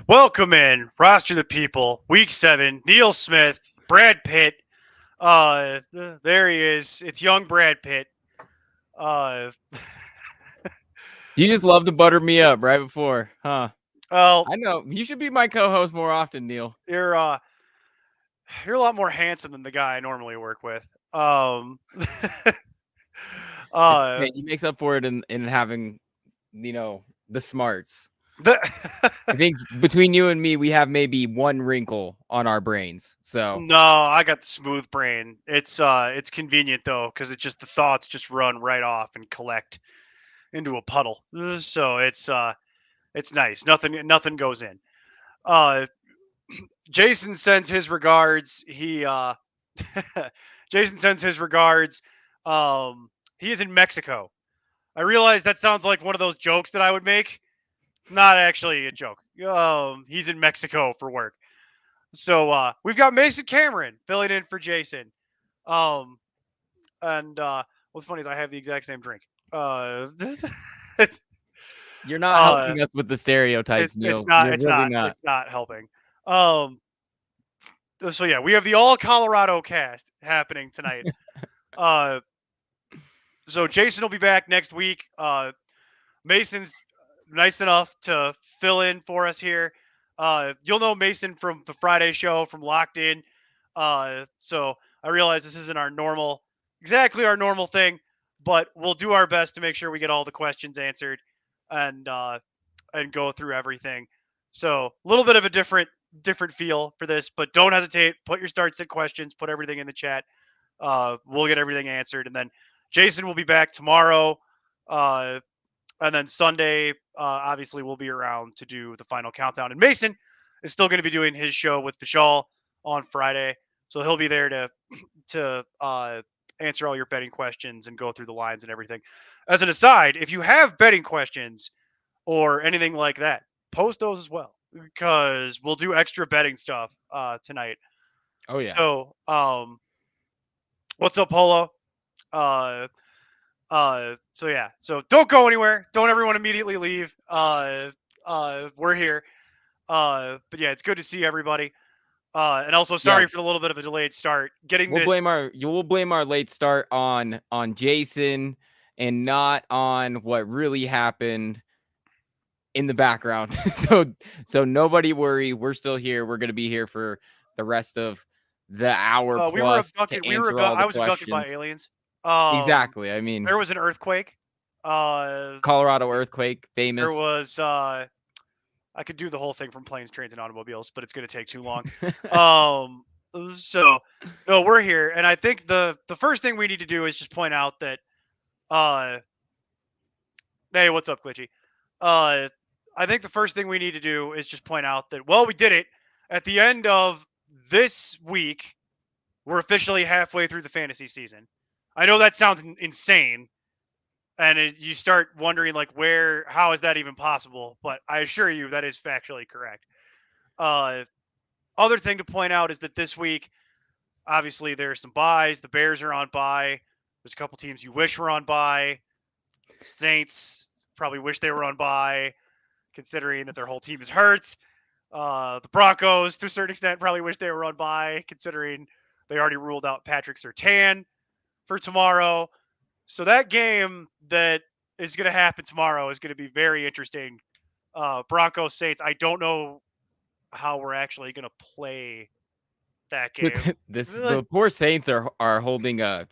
Welcome in, roster the people, week 7, Neil Smith, Brad Pitt. There he is. It's young Brad Pitt. You just love to butter me up right before, huh? Well, I know. You should be my co-host more often, Neil. You're a lot more handsome than the guy I normally work with. Hey, he makes up for it in having, the smarts. I think between you and me, we have maybe one wrinkle on our brains. So no, I got the smooth brain. It's convenient though, because it's just the thoughts just run right off and collect into a puddle. So it's nice. Nothing goes in. Jason sends his regards. Jason sends his regards. He is in Mexico. I realize that sounds like one of those jokes that I would make. Not actually a joke. He's in Mexico for work. So we've got Mason Cameron filling in for Jason. And what's funny is I have the exact same drink. You're not helping us with the stereotypes, Neil. It's not. It's not helping. So yeah, we have the all Colorado cast happening tonight. So Jason will be back next week. Mason's nice enough to fill in for us here. You'll know Mason from the Friday show from Locked In. So I realize this isn't exactly our normal thing, but we'll do our best to make sure we get all the questions answered and go through everything. So a little bit of a different feel for this, but don't hesitate. Put your start sit questions, put everything in the chat. We'll get everything answered. And then Jason will be back tomorrow. And then Sunday, obviously, we'll be around to do the final countdown. And Mason is still going to be doing his show with Vishal on Friday. So he'll be there to answer all your betting questions and go through the lines and everything. As an aside, if you have betting questions or anything like that, post those as well, because we'll do extra betting stuff tonight. Oh yeah. So what's up, Polo? So yeah, so don't go anywhere. Don't everyone immediately leave. We're here. But yeah, it's good to see everybody. And also sorry for the little bit of a delayed start. We'll blame our late start on Jason and not on what really happened in the background. so nobody worry. We're still here. We're gonna be here for the rest of the hour plus. We were abducted. I was abducted by aliens. Exactly. I mean, there was an earthquake. Colorado earthquake, famous. There was. I could do the whole thing from planes, trains, and automobiles, but it's going to take too long. So no, we're here, and I think the first thing we need to do is just point out that. Hey, what's up, Glitchy? I think the first thing we need to do is just point out that we did it at the end of this week. We're officially halfway through the fantasy season. I know that sounds insane, and you start wondering, like, how is that even possible? But I assure you that is factually correct. Other thing to point out is that this week, obviously, there are some buys. The Bears are on bye. There's a couple teams you wish were on bye. Saints probably wish they were on bye, considering that their whole team is hurt. The Broncos, to a certain extent, probably wish they were on bye, considering they already ruled out Patrick Surtain for tomorrow. So that game that is going to happen tomorrow is going to be very interesting. Broncos Saints. I don't know how we're actually going to play that game. The poor Saints are holding a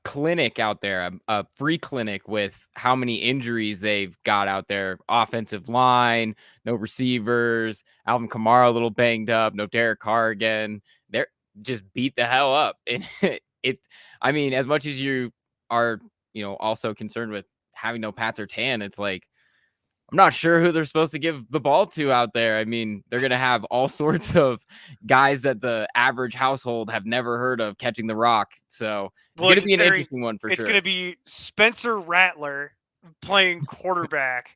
clinic out there, a free clinic with how many injuries they've got out there. Offensive line, no receivers, Alvin Kamara a little banged up, no Derek Carr again. They're just beat the hell up. And I mean, as much as you are, also concerned with having no Pat Surtain, it's like I'm not sure who they're supposed to give the ball to out there. I mean, they're going to have all sorts of guys that the average household have never heard of catching the rock. So it's Well, going to be an considering interesting one for it's sure. going to be Spencer Rattler playing quarterback,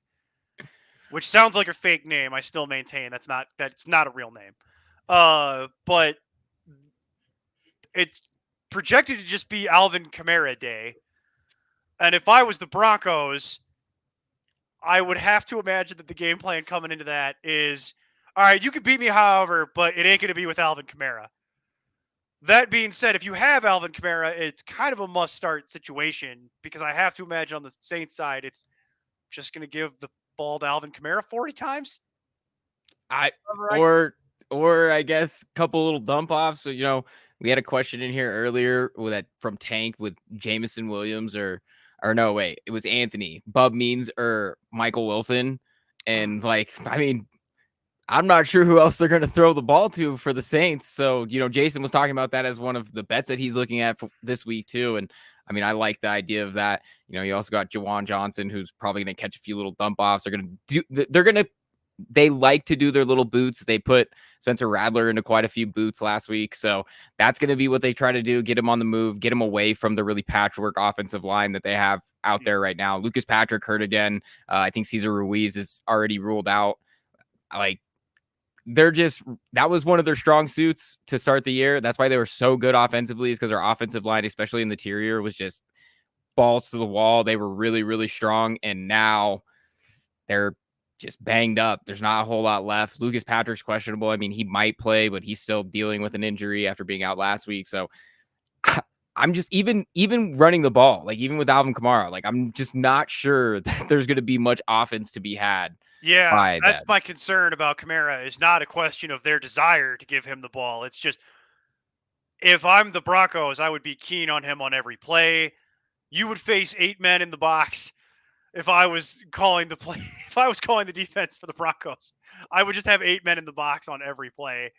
which sounds like a fake name. I still maintain that's not a real name. But it's projected to just be Alvin Kamara day. And if I was the Broncos, I would have to imagine that the game plan coming into that is, all right, you can beat me however, but it ain't going to be with Alvin Kamara. That being said, if you have Alvin Kamara, it's kind of a must-start situation because I have to imagine on the Saints side, it's just going to give the ball to Alvin Kamara 40 times. I Right? or I guess a couple little dump offs. So, we had a question in here earlier with that from Tank with Jameson Williams or no, wait, it was Anthony, Bub Means or Michael Wilson. And I mean, I'm not sure who else they're going to throw the ball to for the Saints. So, Jason was talking about that as one of the bets that he's looking at for this week too. And I mean, I like the idea of that. You also got Jawan Johnson, who's probably going to catch a few little dump offs. They like to do their little boots. They put Spencer Rattler into quite a few boots last week. So that's going to be what they try to do. Get him on the move, get him away from the really patchwork offensive line that they have out there right now. Lucas Patrick hurt again. I think Cesar Ruiz is already ruled out. That was one of their strong suits to start the year. That's why they were so good offensively, is because their offensive line, especially in the interior, was just balls to the wall. They were really, really strong. And now they're just banged up. There's not a whole lot left. Lucas Patrick's questionable. I mean, he might play, but he's still dealing with an injury after being out last week. So I'm just even running the ball, even with Alvin Kamara, I'm just not sure that there's going to be much offense to be had. Yeah, that's my concern about Kamara. Is not a question of their desire to give him the ball. It's just, if I'm the Broncos, I would be keen on him on every play. You would face 8 men in the box. If I was calling the play, if I was calling the defense for the Broncos, I would just have 8 men in the box on every play.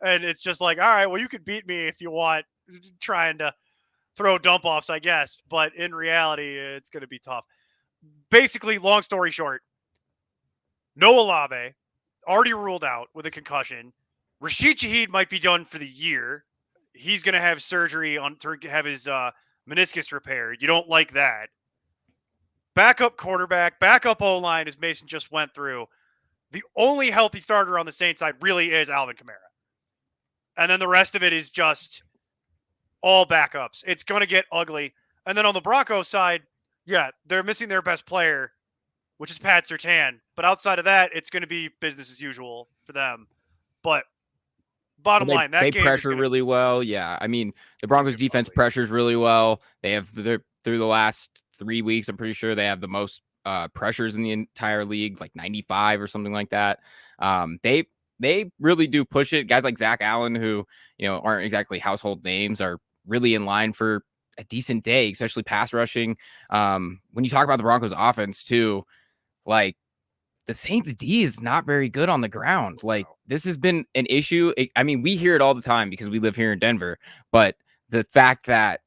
And it's just like, all right, well, you could beat me if you want, trying to throw dump offs, I guess. But in reality, it's going to be tough. Basically, long story short, Noah Olave already ruled out with a concussion. Rashid Shaheed might be done for the year. He's going to have surgery to have his meniscus repaired. You don't like that. Backup quarterback, backup O-line, as Mason just went through. The only healthy starter on the Saints side really is Alvin Kamara. And then the rest of it is just all backups. It's going to get ugly. And then on the Broncos side, yeah, they're missing their best player, which is Pat Surtain. But outside of that, it's going to be business as usual for them. But bottom line, that they game pressure really well. Yeah, I mean, the Broncos defense pressures really well. They have through the last 3 weeks, I'm pretty sure they have the most pressures in the entire league, like 95 or something like that. They really do push it. Guys like Zach Allen, who aren't exactly household names, are really in line for a decent day, especially pass rushing. When you talk about the Broncos offense too, the Saints D is not very good on the ground. This has been an issue. I mean, we hear it all the time because we live here in Denver, but the fact that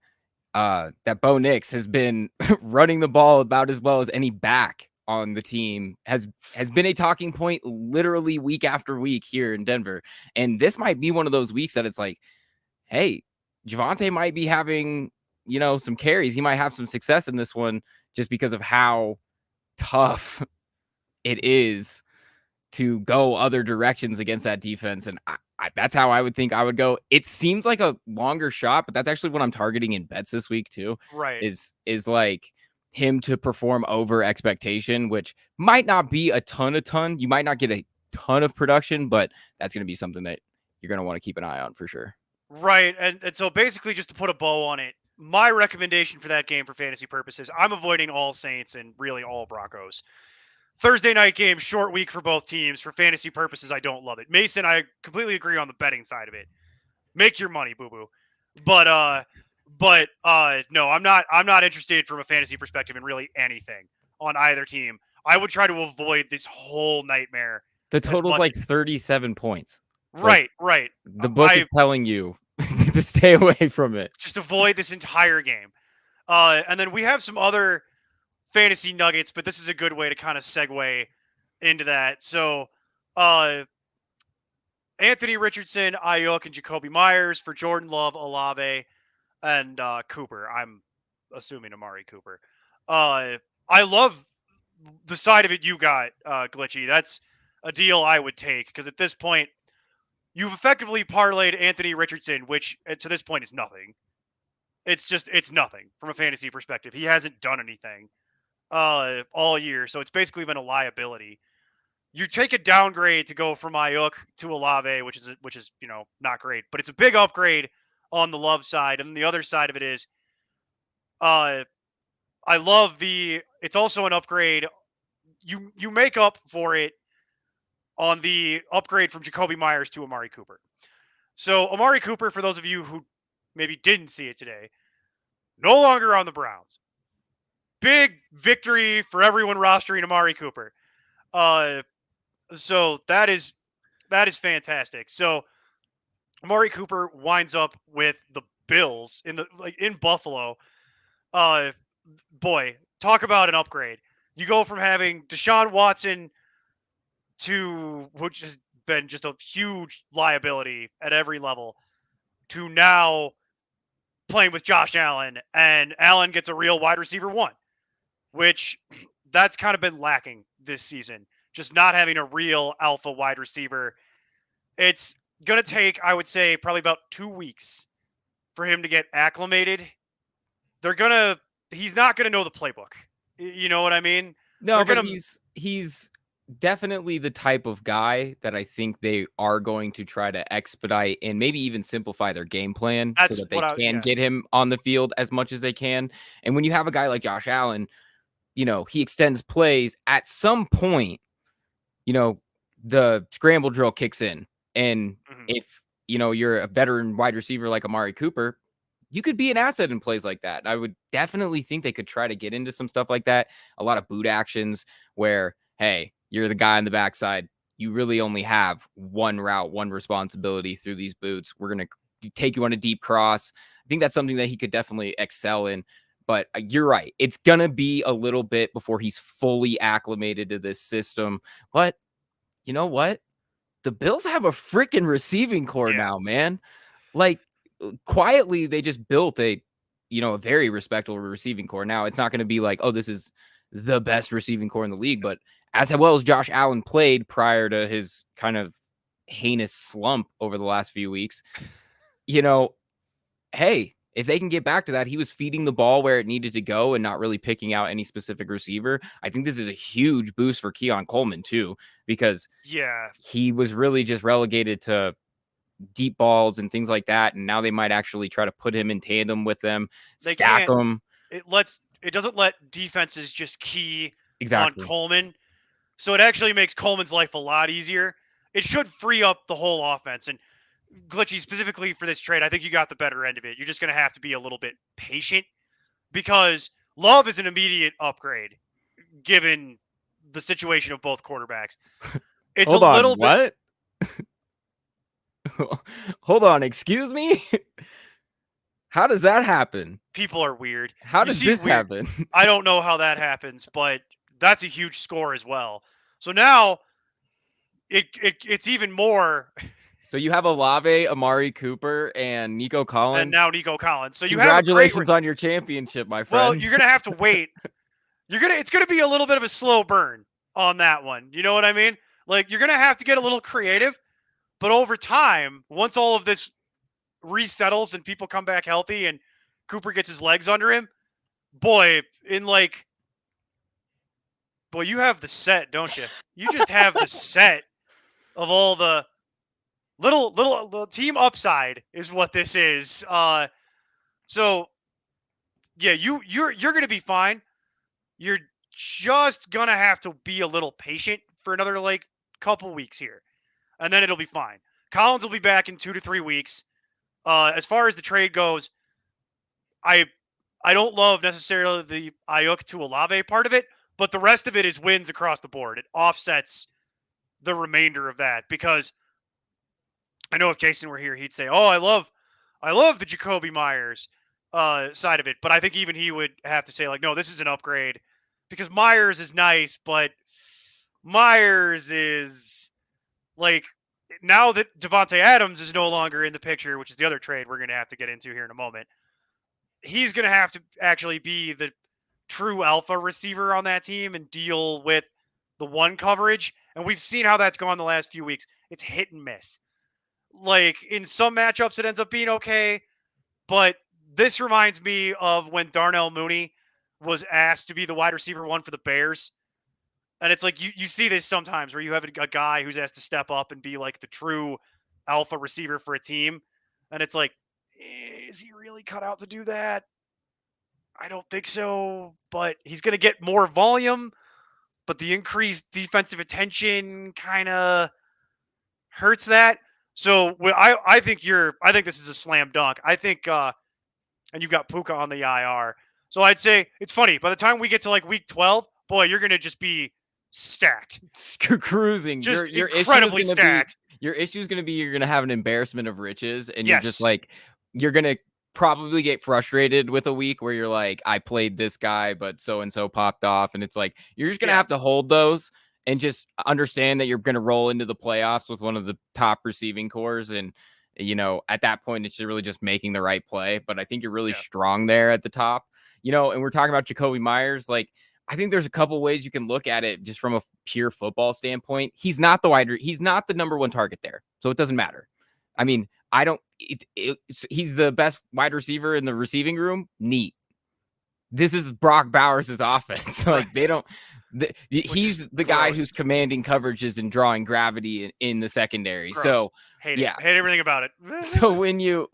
that Bo Nix has been running the ball about as well as any back on the team has been a talking point literally week after week here in Denver. And this might be one of those weeks that it's like, hey, Javonte might be having, some carries. He might have some success in this one just because of how tough it is to go other directions against that defense. And that's how I would think I would go. It seems like a longer shot, but that's actually what I'm targeting in bets this week too. Right. Is like him to perform over expectation, which might not be a ton. You might not get a ton of production, but that's going to be something that you're going to want to keep an eye on for sure. Right. And so basically, just to put a bow on it, my recommendation for that game for fantasy purposes, I'm avoiding all Saints and really all Broncos. Thursday night game, short week for both teams. For fantasy purposes, I don't love it. Mason, I completely agree on the betting side of it. Make your money, boo-boo. But no, I'm not interested from a fantasy perspective in really anything on either team. I would try to avoid this whole nightmare. The total's like 37 points. Right. The book is telling you to stay away from it. Just avoid this entire game. And then we have some other fantasy nuggets, but this is a good way to kind of segue into that. So, uh, Anthony Richardson, Ayuk, and Jacoby Myers for Jordan Love, Olave, and Cooper. I'm assuming Amari Cooper. Uh, I love the side of it you got, Glitchy. That's a deal I would take because at this point, you've effectively parlayed Anthony Richardson, which to this point is nothing. It's nothing from a fantasy perspective. He hasn't done anything all year, so it's basically been a liability. You take a downgrade to go from Ayuk to Olave, which is not great, but it's a big upgrade on the Love side, and the other side of it is, uh, I love the. It's also an upgrade. You make up for it on the upgrade from Jacoby Myers to Amari Cooper. So Amari Cooper, for those of you who maybe didn't see it today, no longer on the Browns. Big victory for everyone rostering Amari Cooper. Uh, so that is fantastic. So Amari Cooper winds up with the Bills in Buffalo. Uh, boy, talk about an upgrade. You go from having Deshaun Watson to which has been just a huge liability at every level to now playing with Josh Allen, and Allen gets a real wide receiver one, which that's kind of been lacking this season. Just not having a real alpha wide receiver. It's going to take, I would say, probably about 2 weeks for him to get acclimated. He's not going to know the playbook. You know what I mean? No, but he's definitely the type of guy that I think they are going to try to expedite and maybe even simplify their game plan so that they can get him on the field as much as they can. And when you have a guy like Josh Allen, he extends plays at some point, the scramble drill kicks in. And if, you're a veteran wide receiver like Amari Cooper, you could be an asset in plays like that. I would definitely think they could try to get into some stuff like that. A lot of boot actions where, hey, you're the guy on the backside. You really only have one route, one responsibility through these boots. We're going to take you on a deep cross. I think that's something that he could definitely excel in. But you're right. It's going to be a little bit before he's fully acclimated to this system. But you know what? The Bills have a freaking receiving core now, man. Like, quietly, they just built a very respectable receiving core. Now, it's not going to be like, oh, this is the best receiving core in the league. But as well as Josh Allen played prior to his kind of heinous slump over the last few weeks, hey, if they can get back to that, he was feeding the ball where it needed to go and not really picking out any specific receiver. I think this is a huge boost for Keon Coleman too, because he was really just relegated to deep balls and things like that. And now they might actually try to put him in tandem with them, stack him. It doesn't let defenses just key on Coleman. So it actually makes Coleman's life a lot easier. It should free up the whole offense. And Glitchy, specifically for this trade, I think you got the better end of it. You're just going to have to be a little bit patient because Love is an immediate upgrade given the situation of both quarterbacks. It's Hold on, what? Hold on, excuse me? How does that happen? People are weird. How does this happen? I don't know how that happens, but that's a huge score as well. So now it's even more. So you have Olave, Amari Cooper, and Nico Collins. And now Nico Collins. So congratulations on your championship, my friend. Well, you're gonna have to wait. It's gonna be a little bit of a slow burn on that one. You know what I mean? Like you're gonna have to get a little creative, but over time, once all of this resettles and people come back healthy and Cooper gets his legs under him, boy, you have the set, don't you? You just have the set of all the little team upside is what this is. So yeah, you're going to be fine. You're just going to have to be a little patient for another couple weeks here, and then it'll be fine. Collins will be back in 2 to 3 weeks. As far as the trade goes, I don't love necessarily the Ayuk to Olave part of it, but the rest of it is wins across the board. It offsets the remainder of that because I know if Jason were here, he'd say, "Oh, I love the Jacoby Myers side of it," but I think even he would have to say, "No, this is an upgrade," because Myers is nice, but Myers is like now that Devontae Adams is no longer in the picture, which is the other trade we're going to have to get into here in a moment. He's going to have to actually be the true alpha receiver on that team and deal with the one coverage. And we've seen how that's gone the last few weeks. It's hit and miss. Like in some matchups, it ends up being okay. But this reminds me of when Darnell Mooney was asked to be the wide receiver one for the Bears. And it's like you see this sometimes where you have a guy who's asked to step up and be like the true alpha receiver for a team. And it's like, is he really cut out to do that? I don't think so, but he's going to get more volume, but the increased defensive attention kind of hurts that. So I think this is a slam dunk. I think, and you've got Puka on the IR. So I'd say it's funny. By the time we get to like week 12, boy, you're going to just be stacked. Cruising. Just your incredibly stacked. Your issue is going to be you're going to have an embarrassment of riches, and you're just like, you're going to probably get frustrated with a week where you're like, I played this guy, but so-and-so popped off. And it's like, you're just going to have to hold those and just understand that you're going to roll into the playoffs with one of the top receiving cores. And, you know, at that point, it's really just making the right play. But I think you're really strong there at the top, you know, and we're talking about Jakobi Meyers. Like, I think there's a couple ways you can look at it just from a pure football standpoint. He's not the number one target there. So it doesn't matter. I mean, he's the best wide receiver in the receiving room. Neat. This is Brock Bowers' offense. Like he's the guy who's commanding coverages and drawing gravity in the secondary. Gross. So hate everything about it. so when you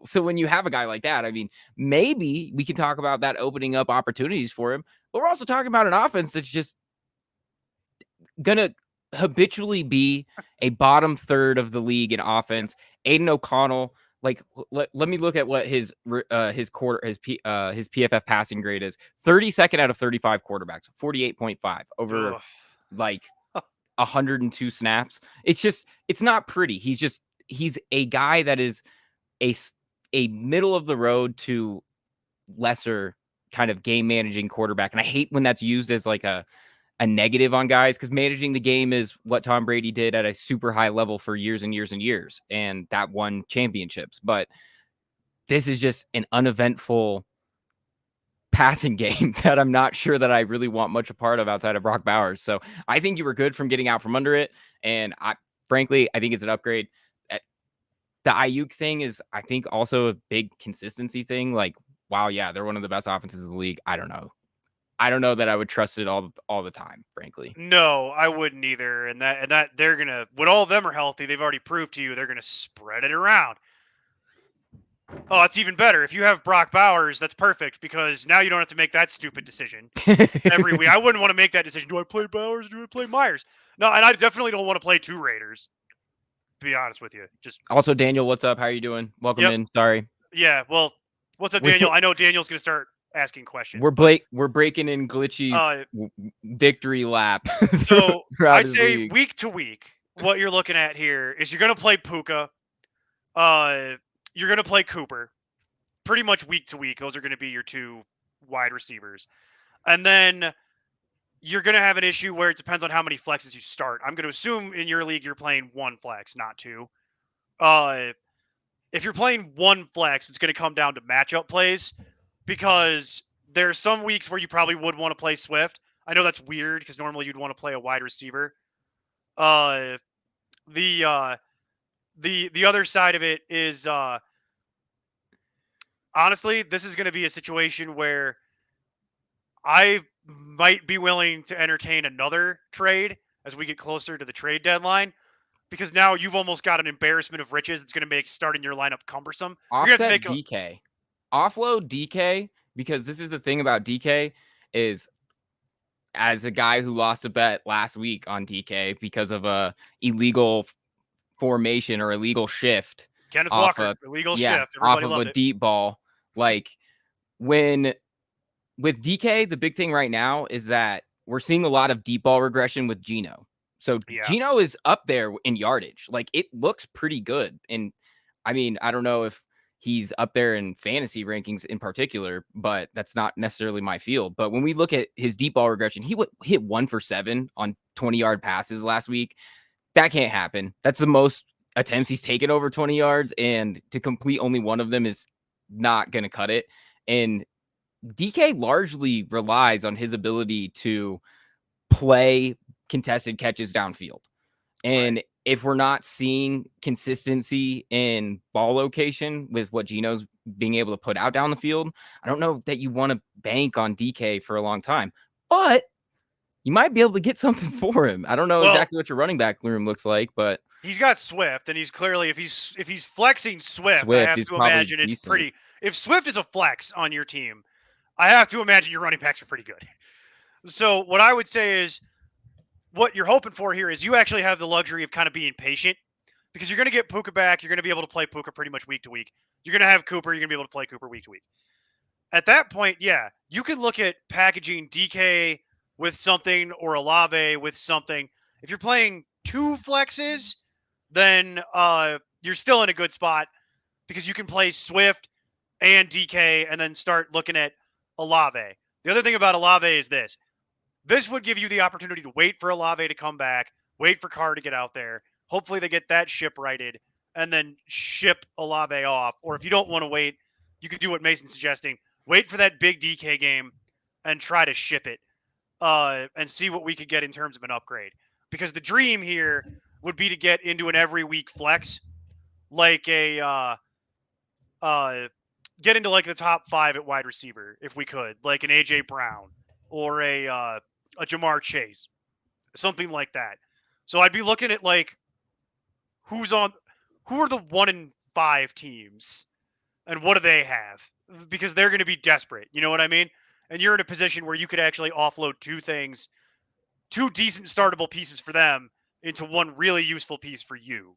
have a guy like that, I mean, maybe we can talk about that opening up opportunities for him. But we're also talking about an offense that's just gonna habitually be a bottom third of the league in offense. Aiden O'Connell, like let me look at what his PFF passing grade is. 32nd out of 35 quarterbacks, 48.5 over like 102 snaps. It's not pretty. He's a guy that is a middle of the road to lesser kind of game managing quarterback. And I hate when that's used as like a negative on guys, because managing the game is what Tom Brady did at a super high level for years and years and years. And that won championships. But this is just an uneventful passing game that I'm not sure that I really want much a part of outside of Brock Bowers. So I think you were good from getting out from under it. And frankly, I think it's an upgrade. The Ayuk thing is, I think, also a big consistency thing. Like, wow, yeah, they're one of the best offenses in the league. I don't know that I would trust it all the time, frankly. No, I wouldn't either. And that they're gonna, when all of them are healthy, they've already proved to you they're gonna spread it around. Oh, it's even better. If you have Brock Bowers, that's perfect, because now you don't have to make that stupid decision every week. I wouldn't want to make that decision. Do I play Bowers? Do I play Myers? No, and I definitely don't want to play two Raiders, to be honest with you. Just also, Daniel, what's up? How are you doing? Welcome in. Sorry. Yeah, well, what's up, Daniel? I know Daniel's gonna start asking questions. We're breaking in Glitchy's victory lap. So I'd say week to week, what you're looking at here is you're going to play Puka. You're going to play Cooper. Pretty much week to week, those are going to be your two wide receivers. And then you're going to have an issue where it depends on how many flexes you start. I'm going to assume in your league you're playing one flex, not two. If you're playing one flex, it's going to come down to matchup plays, because there's some weeks where you probably would want to play Swift. I know that's weird because normally you'd want to play a wide receiver. The other side of it is honestly, this is going to be a situation where I might be willing to entertain another trade as we get closer to the trade deadline, because now you've almost got an embarrassment of riches that's going to make starting your lineup cumbersome. Offset DK. Offload DK, because this is the thing about DK is, as a guy who lost a bet last week on DK because of a illegal formation or illegal shift. Kenneth Walker, illegal shift. Everybody off of a deep ball. Like, with DK, the big thing right now is that we're seeing a lot of deep ball regression with Geno. So Geno is up there in yardage. Like, it looks pretty good. And I mean, I don't know if he's up there in fantasy rankings in particular, but that's not necessarily my field. But when we look at his deep ball regression, he hit 1 for 7 on 20-yard passes last week. That can't happen. That's the most attempts he's taken over 20 yards, and to complete only one of them is not going to cut it. And DK largely relies on his ability to play contested catches downfield. And if we're not seeing consistency in ball location with what Geno's being able to put out down the field, I don't know that you want to bank on DK for a long time, but you might be able to get something for him. I don't know exactly what your running back room looks like, but he's got Swift, and he's clearly, if he's flexing Swift, I have to imagine it's decent. Pretty. If Swift is a flex on your team, I have to imagine your running backs are pretty good. So what I would say is, what you're hoping for here is you actually have the luxury of kind of being patient, because you're going to get Puka back. You're going to be able to play Puka pretty much week to week. You're going to have Cooper. You're going to be able to play Cooper week to week. At that point, yeah, you can look at packaging DK with something or Olave with something. If you're playing 2 flexes, then you're still in a good spot, because you can play Swift and DK and then start looking at Olave. The other thing about Olave is this. This would give you the opportunity to wait for Olave to come back, wait for Carr to get out there. Hopefully they get that ship righted, and then ship Olave off. Or if you don't want to wait, you could do what Mason's suggesting. Wait for that big DK game and try to ship it and see what we could get in terms of an upgrade. Because the dream here would be to get into an every week flex, like get into like the top 5 at wide receiver if we could, like an AJ Brown or a Jamar Chase, something like that. So I'd be looking at like who are the 1 and 5 teams and what do they have, because they're going to be desperate. You know what I mean? And you're in a position where you could actually offload 2 decent startable pieces for them into one really useful piece for you.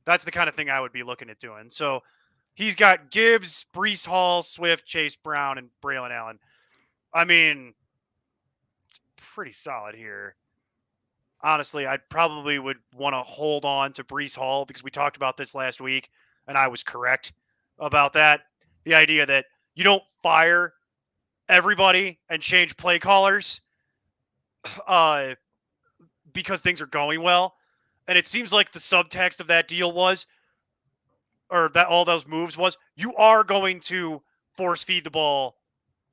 That's the kind of thing I would be looking at doing. So he's got Gibbs, Breece Hall, Swift, Chase Brown, and Braylon Allen. I mean, it's pretty solid here. Honestly, I probably would want to hold on to Breece Hall, because we talked about this last week, and I was correct about that. The idea that you don't fire everybody and change play callers because things are going well. And it seems like the subtext of that deal was, or that all those moves was, you are going to force feed the ball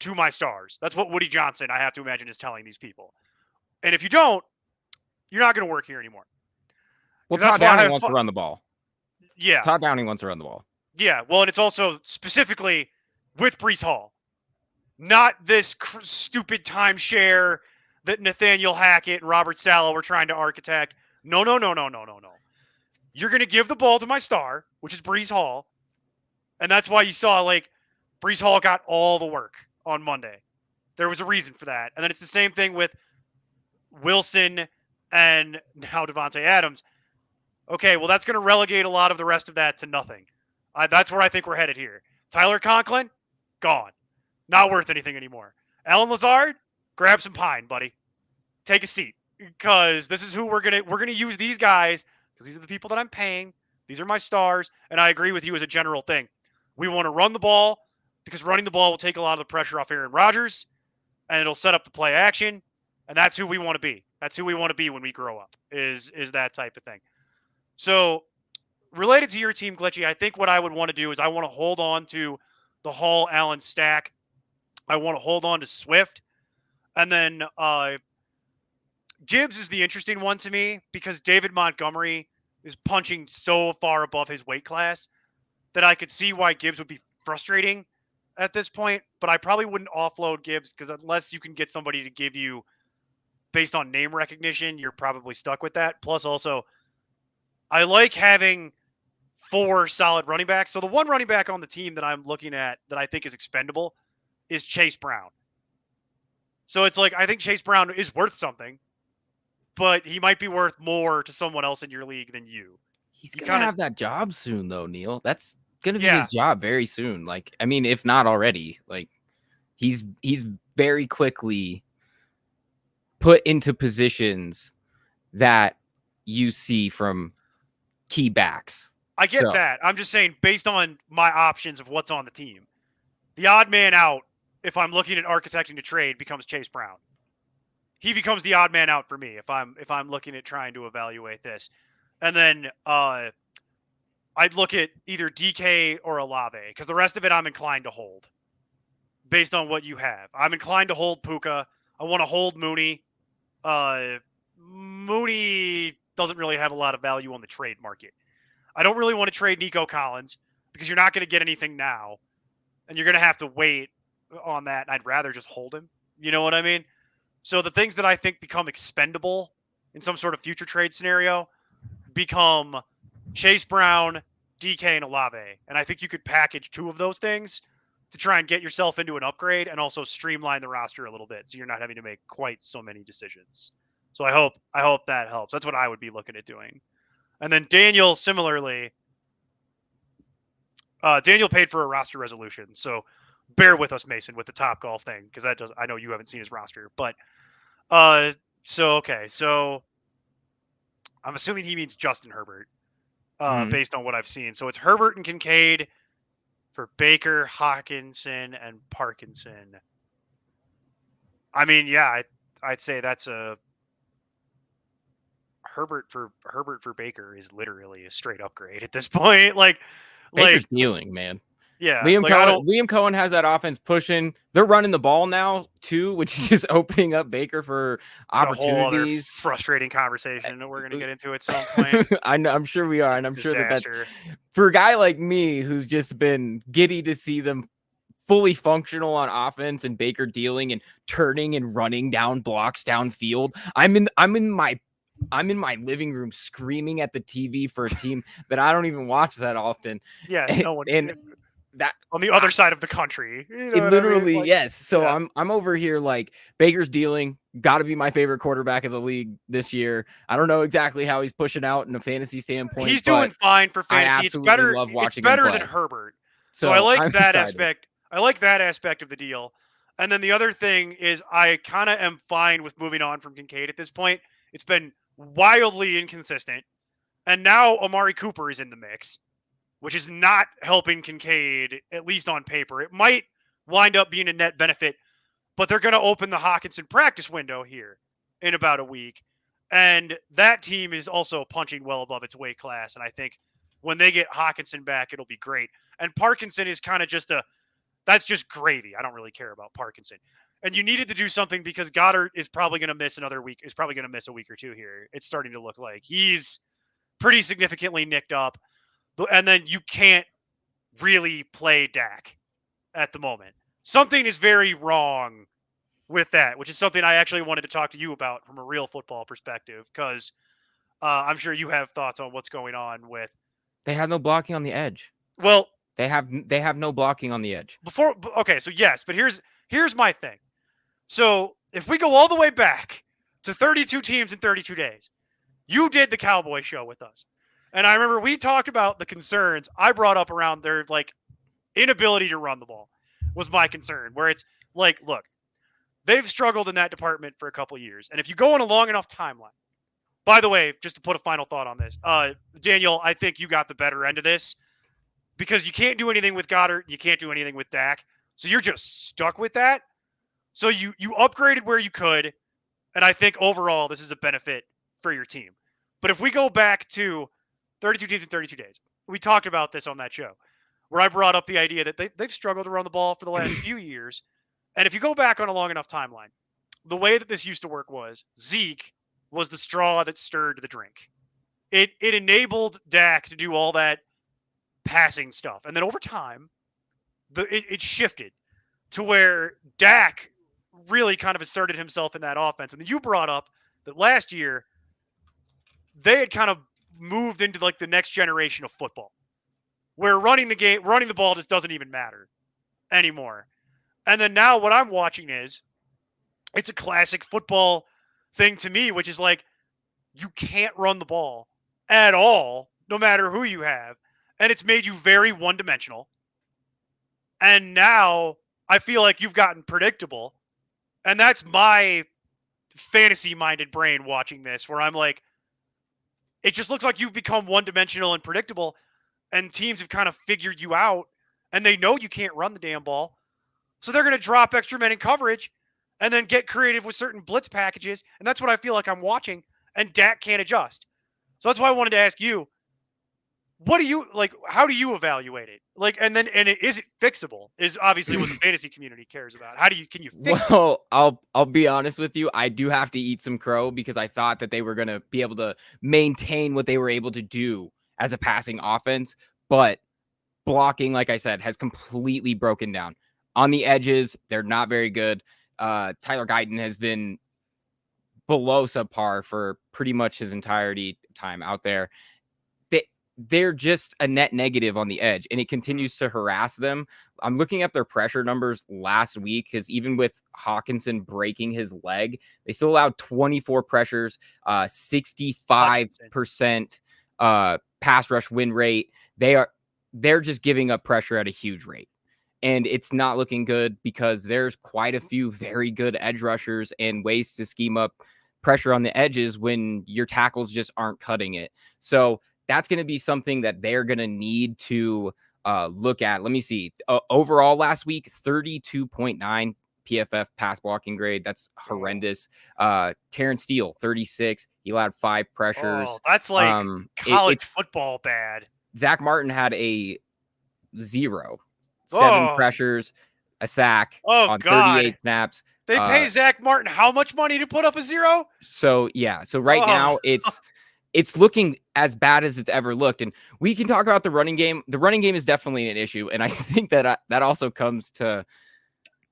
to my stars. That's what Woody Johnson, I have to imagine, is telling these people. And if you don't, you're not going to work here anymore. Well, Todd Downing wants to run the ball. Yeah. Todd Downing wants to run the ball. Yeah. Well, and it's also specifically with Breece Hall, not this stupid timeshare that Nathaniel Hackett and Robert Saleh were trying to architect. No. You're going to give the ball to my star, which is Breece Hall. And that's why you saw like Breece Hall got all the work on Monday. There was a reason for that. And then it's the same thing with Wilson and now Davante Adams. Okay, well, that's going to relegate a lot of the rest of that to nothing. That's where I think we're headed here. Tyler Conklin, gone. Not worth anything anymore. Allen Lazard, grab some pine, buddy. Take a seat, because this is who we're gonna use these guys, because these are the people that I'm paying. These are my stars, and I agree with you as a general thing. We want to run the ball, because running the ball will take a lot of the pressure off Aaron Rodgers, and it'll set up the play action, and that's who we want to be. That's who we want to be when we grow up, is that type of thing. So, related to your team, Glitchy, I think what I would want to do is I want to hold on to the Hall Allen stack. I want to hold on to Swift. And then Gibbs is the interesting one to me, because David Montgomery is punching so far above his weight class that I could see why Gibbs would be frustrating at this point. But I probably wouldn't offload Gibbs, because unless you can get somebody to give you based on name recognition, you're probably stuck with that. Plus, also, I like having 4 solid running backs. So the one running back on the team that I'm looking at that I think is expendable is Chase Brown. So it's like, I think Chase Brown is worth something, but he might be worth more to someone else in your league than you. He's going to have that job soon, though, Neil. That's going to be his job very soon. Like, I mean, if not already, like he's very quickly put into positions that you see from key backs. I get So that. I'm just saying, based on my options of what's on the team, the odd man out, if I'm looking at architecting a trade, becomes Chase Brown. He becomes the odd man out for me if I'm looking at trying to evaluate this. And then I'd look at either DK or Olave, because the rest of it I'm inclined to hold based on what you have. I'm inclined to hold Puka. I want to hold Mooney. Mooney doesn't really have a lot of value on the trade market. I don't really want to trade Nico Collins because you're not going to get anything now, and you're going to have to wait on that. I'd rather just hold him. You know what I mean? So the things that I think become expendable in some sort of future trade scenario become Chase Brown, DK, and Olave. And I think you could package two of those things to try and get yourself into an upgrade and also streamline the roster a little bit so you're not having to make quite so many decisions. So I hope that helps. That's what I would be looking at doing. And then Daniel, similarly, Daniel paid for a roster resolution. So bear with us, Mason, with the Top Golf thing, because I know you haven't seen his roster. But so I'm assuming he means Justin Herbert, based on what I've seen. So it's Herbert and Kincaid for Baker, Hawkinson, and Parkinson. I mean, yeah, I'd say that's a Herbert for Baker is literally a straight upgrade at this point. Baker's dealing, man. Yeah, Liam Cohen has that offense pushing. They're running the ball now too, which is just opening up Baker for opportunities. A whole other frustrating conversation that we're going to get into at some point. I'm sure we are, and I'm sure that's for a guy like me who's just been giddy to see them fully functional on offense and Baker dealing and turning and running down blocks downfield. I'm in my living room screaming at the TV for a team that I don't even watch that often. Yeah, no one. And that on the other side of the country, it literally, yes. So yeah. I'm over here like Baker's dealing. Got to be my favorite quarterback of the league this year. I don't know exactly how he's pushing out in a fantasy standpoint. He's doing fine for fantasy. It's better. Love watching it's better than Herbert. So I like that aspect. I like that aspect of the deal. And then the other thing is I kind of am fine with moving on from Kincaid at this point. It's been wildly inconsistent. And now Amari Cooper is in the mix, which is not helping Kincaid, at least on paper. It might wind up being a net benefit, but they're going to open the Hawkinson practice window here in about a week. And that team is also punching well above its weight class. And I think when they get Hawkinson back, it'll be great. And Parkinson is kind of that's just gravy. I don't really care about Parkinson. And you needed to do something because Goddard is probably going to miss another week. Is probably going to miss a week or two here. It's starting to look like he's pretty significantly nicked up. And then you can't really play Dak at the moment. Something is very wrong with that, which is something I actually wanted to talk to you about from a real football perspective, because I'm sure you have thoughts on what's going on with. They have no blocking on the edge. Well, they have no blocking on the edge. Okay, so yes, but here's my thing. So if we go all the way back to 32 teams in 32 days, you did the Cowboy show with us. And I remember we talked about the concerns I brought up around their inability to run the ball was my concern, where it's like, look, they've struggled in that department for a couple of years. And if you go on a long enough timeline, by the way, just to put a final thought on this, Daniel, I think you got the better end of this because you can't do anything with Goddard. You can't do anything with Dak. So you're just stuck with that. So you upgraded where you could. And I think overall, this is a benefit for your team. But if we go back to 32 teams in 32 days, we talked about this on that show where I brought up the idea that they've struggled to run the ball for the last few years. And if you go back on a long enough timeline, the way that this used to work was Zeke was the straw that stirred the drink. It enabled Dak to do all that passing stuff. And then over time, it shifted to where Dak really kind of asserted himself in that offense. And then you brought up that last year, they had kind of moved into the next generation of football where running the ball just doesn't even matter anymore. And then now what I'm watching is it's a classic football thing to me, which is you can't run the ball at all, no matter who you have. And it's made you very one-dimensional. And now I feel like you've gotten predictable. And that's my fantasy-minded brain watching this, where I'm like, it just looks like you've become one-dimensional and predictable. and teams have kind of figured you out, and they know you can't run the damn ball. So they're going to drop extra men in coverage and then get creative with certain blitz packages. And that's what I feel like I'm watching. And Dak can't adjust. So that's why I wanted to ask you, what do you like? How do you evaluate it? Like, and is it fixable? Is obviously what the fantasy community cares about. Can you fix it? Well, I'll be honest with you. I do have to eat some crow because I thought that they were going to be able to maintain what they were able to do as a passing offense, but blocking, like I said, has completely broken down. On the edges, they're not very good. Tyler Guyton has been below subpar for pretty much his entirety time out there. They're just a net negative on the edge, and it continues to harass them. I'm looking at their pressure numbers last week because even with Hawkinson breaking his leg, they still allowed 24 pressures, 65% pass rush win rate. They're just giving up pressure at a huge rate. And it's not looking good because there's quite a few very good edge rushers and ways to scheme up pressure on the edges when your tackles just aren't cutting it. So that's going to be something that they're going to need to look at. Let me see. Overall last week, 32.9 PFF pass blocking grade. That's horrendous. Terrence Steele, 36. He allowed 5 pressures. Oh, that's like college football bad. Zach Martin had a 0. 7 pressures, a sack on 38 snaps. They pay Zach Martin how much money to put up a 0? So yeah. So right now it's looking as bad as it's ever looked. And we can talk about the running game. The running game is definitely an issue. And I think that that also comes to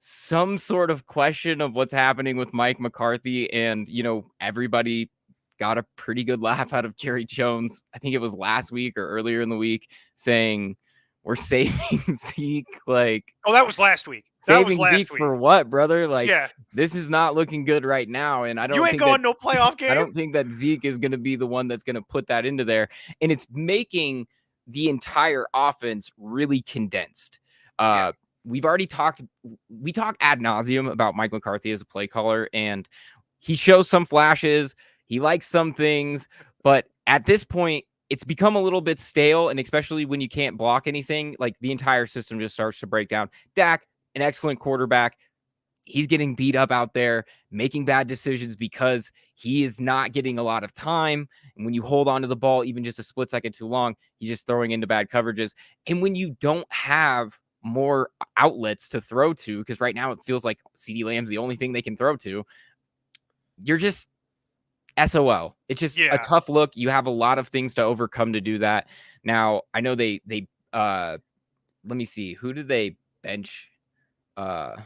some sort of question of what's happening with Mike McCarthy. And, everybody got a pretty good laugh out of Jerry Jones. I think it was last week or earlier in the week saying, we're saving Zeke. Like, that was last week. Saving Zeke for what, brother? Like, yeah. This is not looking good right now. And I don't think going no playoff game. I don't think that Zeke is going to be the one that's going to put that into there. And it's making the entire offense really condensed. We talk ad nauseum about Mike McCarthy as a play caller, and he shows some flashes. He likes some things, but at this point, it's become a little bit stale, and especially when you can't block anything, like the entire system just starts to break down. Dak, an excellent quarterback. He's getting beat up out there, making bad decisions because he is not getting a lot of time. And when you hold on to the ball, even just a split second too long, he's just throwing into bad coverages. And when you don't have more outlets to throw to, because right now it feels like CeeDee Lamb's the only thing they can throw to, you're just SOL. It's just a tough look. You have a lot of things to overcome to do that. Now, I know they let me see. Who did they bench? Did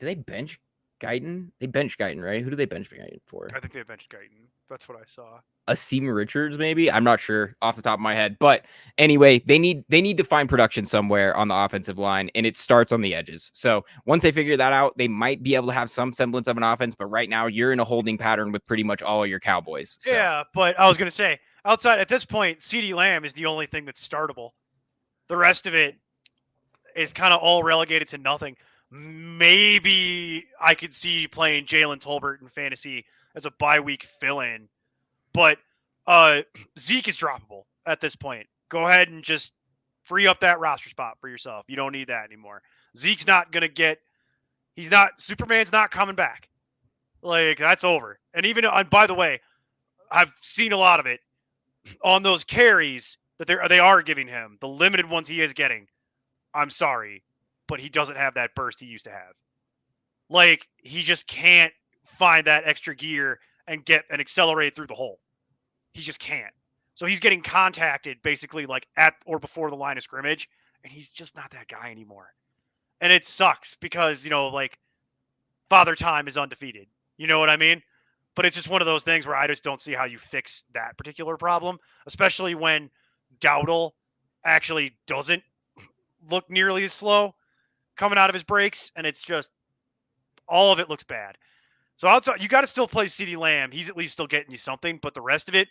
they bench Guyton? They benched Guyton, right? Who did they bench Guyton for? I think they benched Guyton. That's what I saw. Asim Richards, maybe? I'm not sure off the top of my head. But anyway, they need to find production somewhere on the offensive line, and it starts on the edges. So once they figure that out, they might be able to have some semblance of an offense. But right now, you're in a holding pattern with pretty much all of your Cowboys. So. Yeah, but I was going to say, outside at this point, CeeDee Lamb is the only thing that's startable. The rest of it is kind of all relegated to nothing. Maybe I could see playing Jalen Tolbert in fantasy as a bye week fill-in, but Zeke is droppable at this point. Go ahead and just free up that roster spot for yourself. You don't need that anymore. Zeke's not going to get – Superman's not coming back. Like, that's over. And even – by the way, I've seen a lot of it on those carries that they are giving him, the limited ones he is getting. I'm sorry, but he doesn't have that burst he used to have. Like, he just can't find that extra gear and get and accelerate through the hole. He just can't. So he's getting contacted basically like at or before the line of scrimmage, and he's just not that guy anymore. And it sucks because, like, Father Time is undefeated. You know what I mean? But it's just one of those things where I just don't see how you fix that particular problem, especially when Dowdle actually doesn't look nearly as slow coming out of his breaks, and it's just all of it looks bad. So you got to still play CeeDee Lamb. He's at least still getting you something, but the rest of it,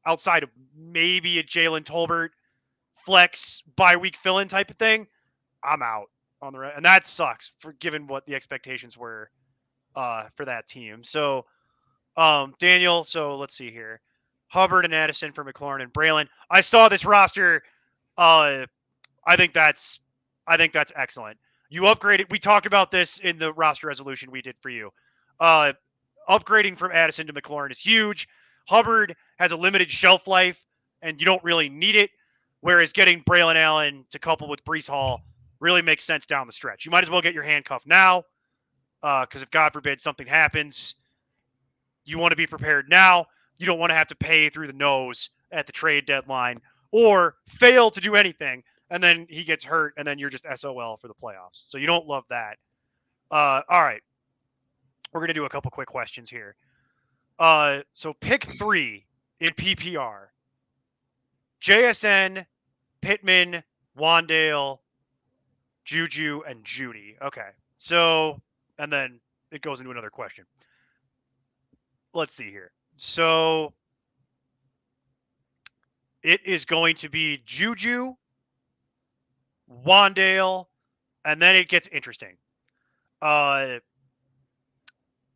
outside of maybe a Jalen Tolbert flex bye week fill-in type of thing, I'm out on the rest, and that sucks for given what the expectations were for that team. So, Daniel, so let's see here. Hubbard and Addison for McLaurin and Braylon. I saw this roster. I think that's excellent. You upgraded. We talked about this in the roster resolution we did for you. Upgrading from Addison to McLaurin is huge. Hubbard has a limited shelf life, and you don't really need it. Whereas getting Braylon Allen to couple with Breece Hall really makes sense down the stretch. You might as well get your handcuff now, because if God forbid something happens, you want to be prepared now. You don't want to have to pay through the nose at the trade deadline or fail to do anything, and then he gets hurt, and then you're just SOL for the playoffs. So you don't love that. All right. We're going to do a couple quick questions here. So pick 3 in PPR. JSN, Pittman, Wandale, Juju, and Judy. Okay. So, and then it goes into another question. Let's see here. So it is going to be Juju, Wandale, and then it gets interesting.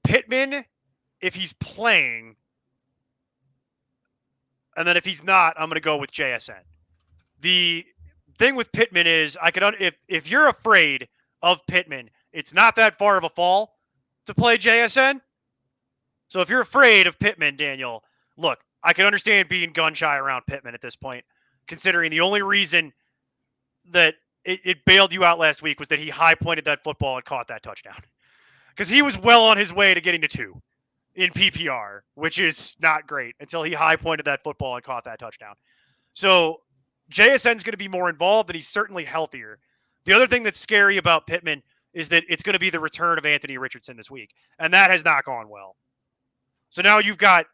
Pittman, if he's playing, and then if he's not, I'm going to go with JSN. The thing with Pittman is if you're afraid of Pittman, it's not that far of a fall to play JSN. So if you're afraid of Pittman, Daniel, look, I can understand being gun shy around Pittman at this point, considering the only reason that it bailed you out last week was that he high pointed that football and caught that touchdown. Because he was well on his way to getting to 2 in PPR, which is not great until he high pointed that football and caught that touchdown. So JSN's going to be more involved, and he's certainly healthier. The other thing that's scary about Pittman is that it's going to be the return of Anthony Richardson this week, and that has not gone well. So now you've got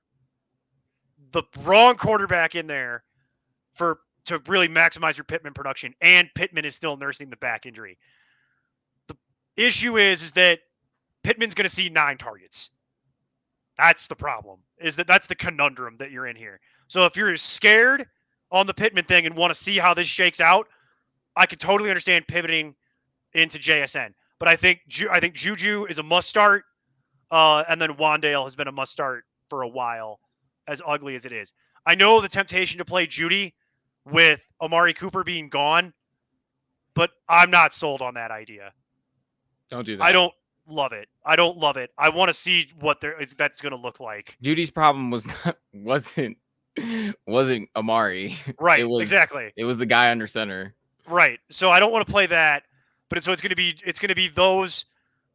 the wrong quarterback in there to really maximize your Pittman production, and Pittman is still nursing the back injury. The issue is that Pittman's going to see 9 targets. That's the problem. That's the conundrum that you're in here. So if you're scared on the Pittman thing and want to see how this shakes out, I could totally understand pivoting into JSN. But I think Juju is a must start, and then Wandale has been a must start for a while, as ugly as it is. I know the temptation to play Judy with Amari Cooper being gone, but I'm not sold on that idea. Don't do that. I don't love it. I want to see what that's going to look like. Judy's problem wasn't Amari. Right. Exactly. It was the guy under center. Right. So I don't want to play that, but it's going to be those.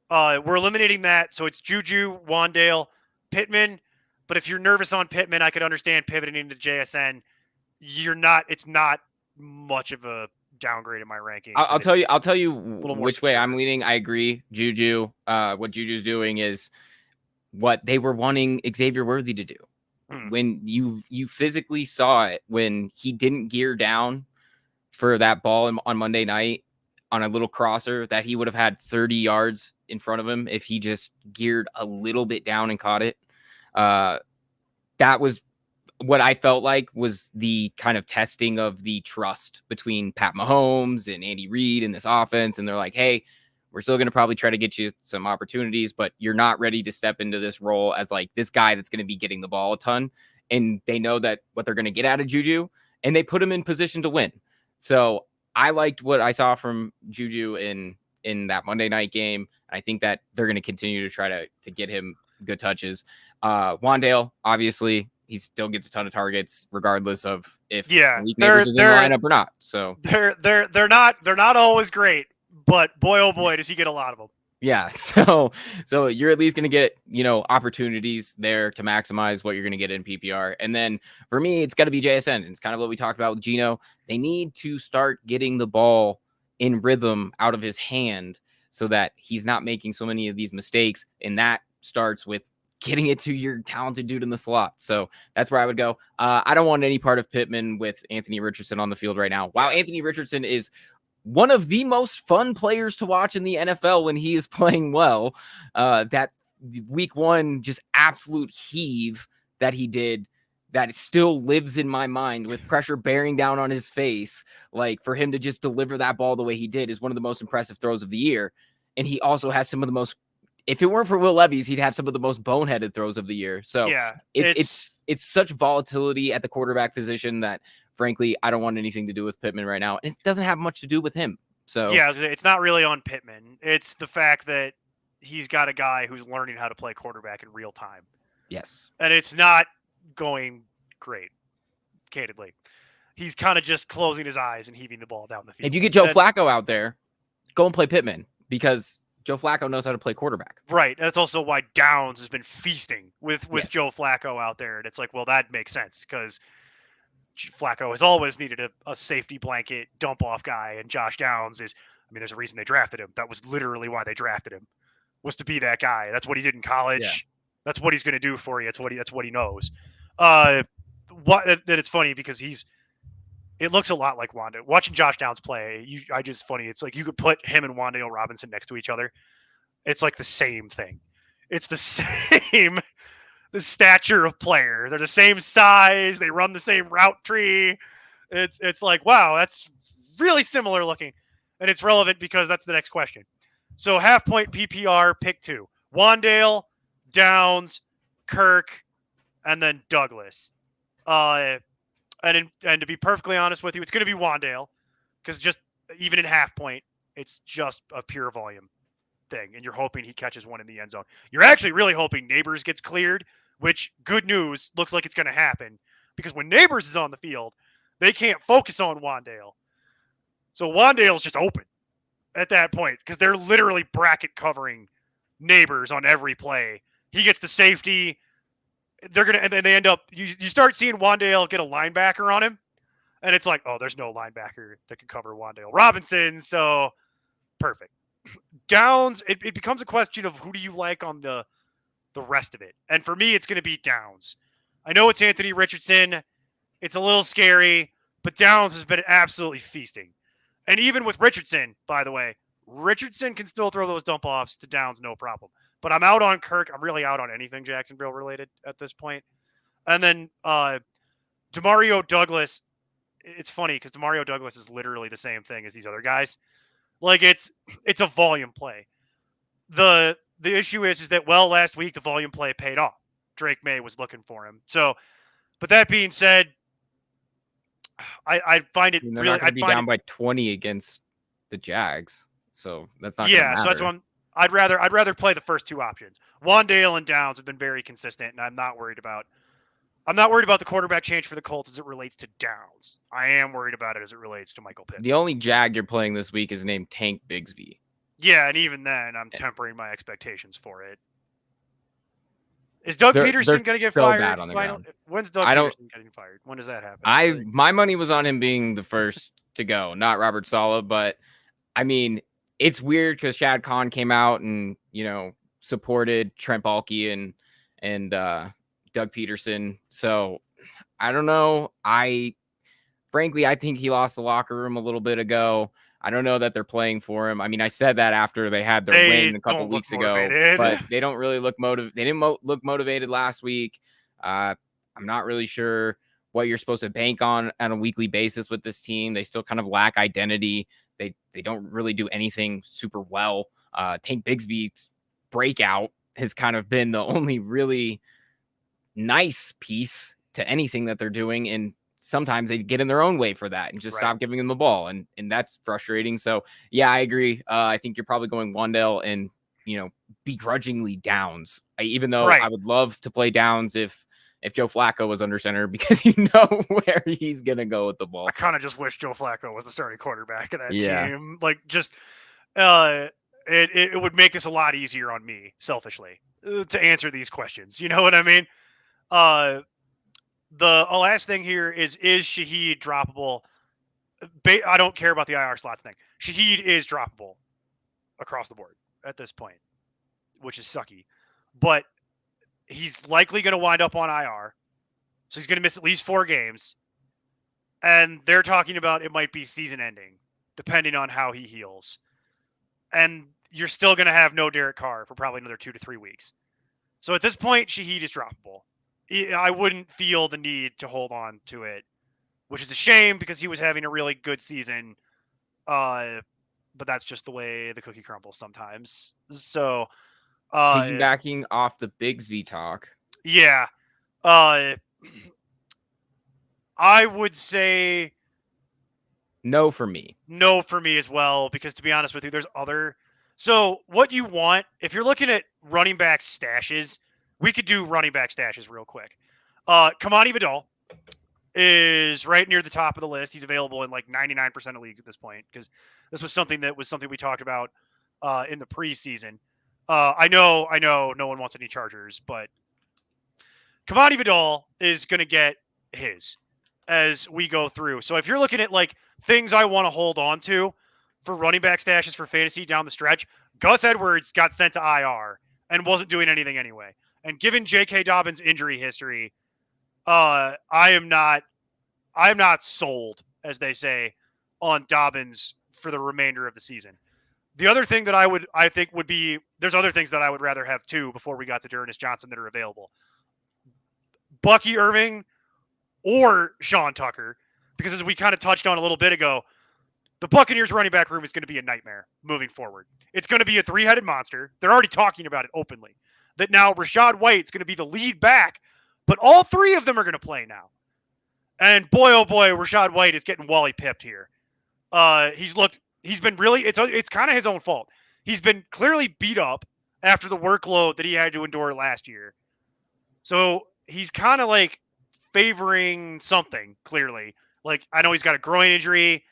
We're eliminating that. So it's Juju, Wandale, Pittman. But if you're nervous on Pittman, I could understand pivoting into JSN. It's not much of a downgrade in my rankings. I'll tell you which way I'm leaning. I agree. Juju, what Juju's doing is what they were wanting Xavier Worthy to do. When you physically saw it, when he didn't gear down for that ball on Monday night on a little crosser, that he would have had 30 yards in front of him if he just geared a little bit down and caught it. That was what I felt like was the kind of testing of the trust between Pat Mahomes and Andy Reid in this offense. And they're like, hey, we're still going to probably try to get you some opportunities, but you're not ready to step into this role as like this guy that's going to be getting the ball a ton. And they know that what they're going to get out of Juju, and they put him in position to win. So I liked what I saw from Juju in that Monday night game. I think that they're going to continue to try to get him good touches. Wandale, obviously, he still gets a ton of targets, regardless of if Malik Neighbors is in the lineup or not. So they're not always great, but boy oh boy does he get a lot of them. Yeah, so you're at least going to get opportunities there to maximize what you're going to get in PPR. And then for me, it's got to be JSN. It's kind of what we talked about with Geno. They need to start getting the ball in rhythm out of his hand so that he's not making so many of these mistakes. And that starts with getting it to your talented dude in the slot. So that's where I would go. I don't want any part of Pittman with Anthony Richardson on the field right now. While Anthony Richardson is one of the most fun players to watch in the NFL when he is playing well, that week 1 just absolute heave that he did, that still lives in my mind with pressure bearing down on his face. Like, for him to just deliver that ball the way he did is one of the most impressive throws of the year. And he also has some of the most if it weren't for Will Levis, he'd have some of the most boneheaded throws of the year. So Yeah, it's such volatility at the quarterback position that, frankly, I don't want anything to do with Pittman right now. It doesn't have much to do with him. So yeah, it's not really on Pittman. It's the fact that he's got a guy who's learning how to play quarterback in real time, yes, and it's not going great. Candidly, he's kind of just closing his eyes and heaving the ball down the field. if you get Joe And, Flacco out there, go and play Pittman because Joe Flacco knows how to play quarterback. right, that's also why Downs has been feasting with Yes. Joe Flacco out there, and it's like, well, that makes sense because Flacco has always needed a safety blanket dump off guy, and Josh Downs is. I mean, there's a reason they drafted him. That was literally why they drafted him, was to be that guy. That's what he did in college. Yeah. That's what he's going to do for you. That's what he knows. That it's funny because it looks a lot like Wanda. Watching Josh Downs play, I just funny. It's like you could put him and Wan'Dale Robinson next to each other. It's like the same thing. It's the same the stature of player. They're the same size. They run the same route tree. It's like, wow, that's really similar looking. And it's relevant because that's the next question. So half point PPR, pick 2. Wan'Dale, Downs, Kirk, and then Douglas. And to be perfectly honest with you, it's going to be Wan'Dale because just even in half point, it's just a pure volume thing, and you're hoping he catches one in the end zone. You're actually really hoping Neighbors gets cleared, which, good news, looks like it's going to happen because when Neighbors is on the field, they can't focus on Wan'Dale. So Wan'Dale's just open at that point because they're literally bracket covering Neighbors on every play. He gets the safety. And then they end up, you start seeing Wan'Dale get a linebacker on him, and it's like, oh, there's no linebacker that can cover Wan'Dale Robinson, so perfect. Downs, it becomes a question of who do you like on the rest of it. And for me, it's going to be Downs. I know it's Anthony Richardson. It's a little scary, but Downs has been absolutely feasting. And even with Richardson, by the way, Richardson can still throw those dump offs to Downs, no problem. But I'm out on Kirk. I'm really out on anything Jacksonville related at this point. And then Demario Douglas. It's funny because Demario Douglas is literally the same thing as these other guys. Like it's a volume play. The issue is that last week the volume play paid off. Drake May was looking for him. So, but that being said, I find it they're really. not going to be down by 20 against the Jags, so that's not. Yeah, so that's why I'd rather play the first two options. Wan'Dale and Downs have been very consistent, and I'm not worried about the quarterback change for the Colts as it relates to Downs. I am worried about it as it relates to Michael Pittman. The only Jag you're playing this week is named Tank Bigsby. Yeah, and even then, I'm tempering my expectations for it. Is Doug Peterson going to get fired? When's Doug Peterson getting fired? When does that happen? My money was on him being the first to go, not Robert Saleh. But I mean, it's weird because Shad Khan came out and supported Trent Baalke and Doug Peterson. So I don't know. Frankly, I think he lost the locker room a little bit ago. I don't know that they're playing for him. I mean, I said that after they had their win a couple weeks ago, but they don't really look motivated. They didn't look motivated last week. I'm not really sure what you're supposed to bank on a weekly basis with this team. They still kind of lack identity. They don't really do anything super well. Tank Bigsby's breakout has kind of been the only really nice piece to anything that they're doing, and sometimes they get in their own way for that and just stop giving them the ball. And that's frustrating. So yeah, I agree. I think you're probably going Wan'Dale and, begrudgingly Downs, even though I would love to play Downs if Joe Flacco was under center because where he's going to go with the ball. I kind of just wish Joe Flacco was the starting quarterback of that team. Like just, it would make this a lot easier on me selfishly to answer these questions. You know what I mean? The last thing here is Shaheed droppable? I don't care about the IR slots thing. Shaheed is droppable across the board at this point, which is sucky. But he's likely going to wind up on IR. So he's going to miss at least 4 games. And they're talking about it might be season ending, depending on how he heals. And you're still going to have no Derek Carr for probably another 2 to 3 weeks. So at this point, Shaheed is droppable. I wouldn't feel the need to hold on to it, which is a shame because he was having a really good season. But that's just the way the cookie crumbles sometimes. So Piggybacking off the Bigsby talk. Yeah. I would say no for me. No for me as well, because to be honest with you, there's other. So what you want, if you're looking at running back stashes, we could do running back stashes real quick. Kamani Vidal is right near the top of the list. He's available in like 99% of leagues at this point, because this was something we talked about in the preseason. I know no one wants any Chargers, but Kamani Vidal is going to get his as we go through. So if you're looking at like things I want to hold on to for running back stashes for fantasy down the stretch, Gus Edwards got sent to IR and wasn't doing anything anyway. And given J.K. Dobbins' injury history, I am not sold, as they say, on Dobbins for the remainder of the season. The other thing that I think would be, there's other things that I would rather have too before we got to D'Ernest Johnson that are available. Bucky Irving or Sean Tucker, because as we kind of touched on a little bit ago, the Buccaneers running back room is going to be a nightmare moving forward. It's going to be a three-headed monster. They're already talking about it openly. That now Rachaad White's going to be the lead back, but all three of them are going to play now. And boy, oh boy, Rachaad White is getting Wally pipped here. He's been really, it's kind of his own fault. He's been clearly beat up after the workload that he had to endure last year. So he's kind of like favoring something, clearly. Like, I know he's got a groin injury.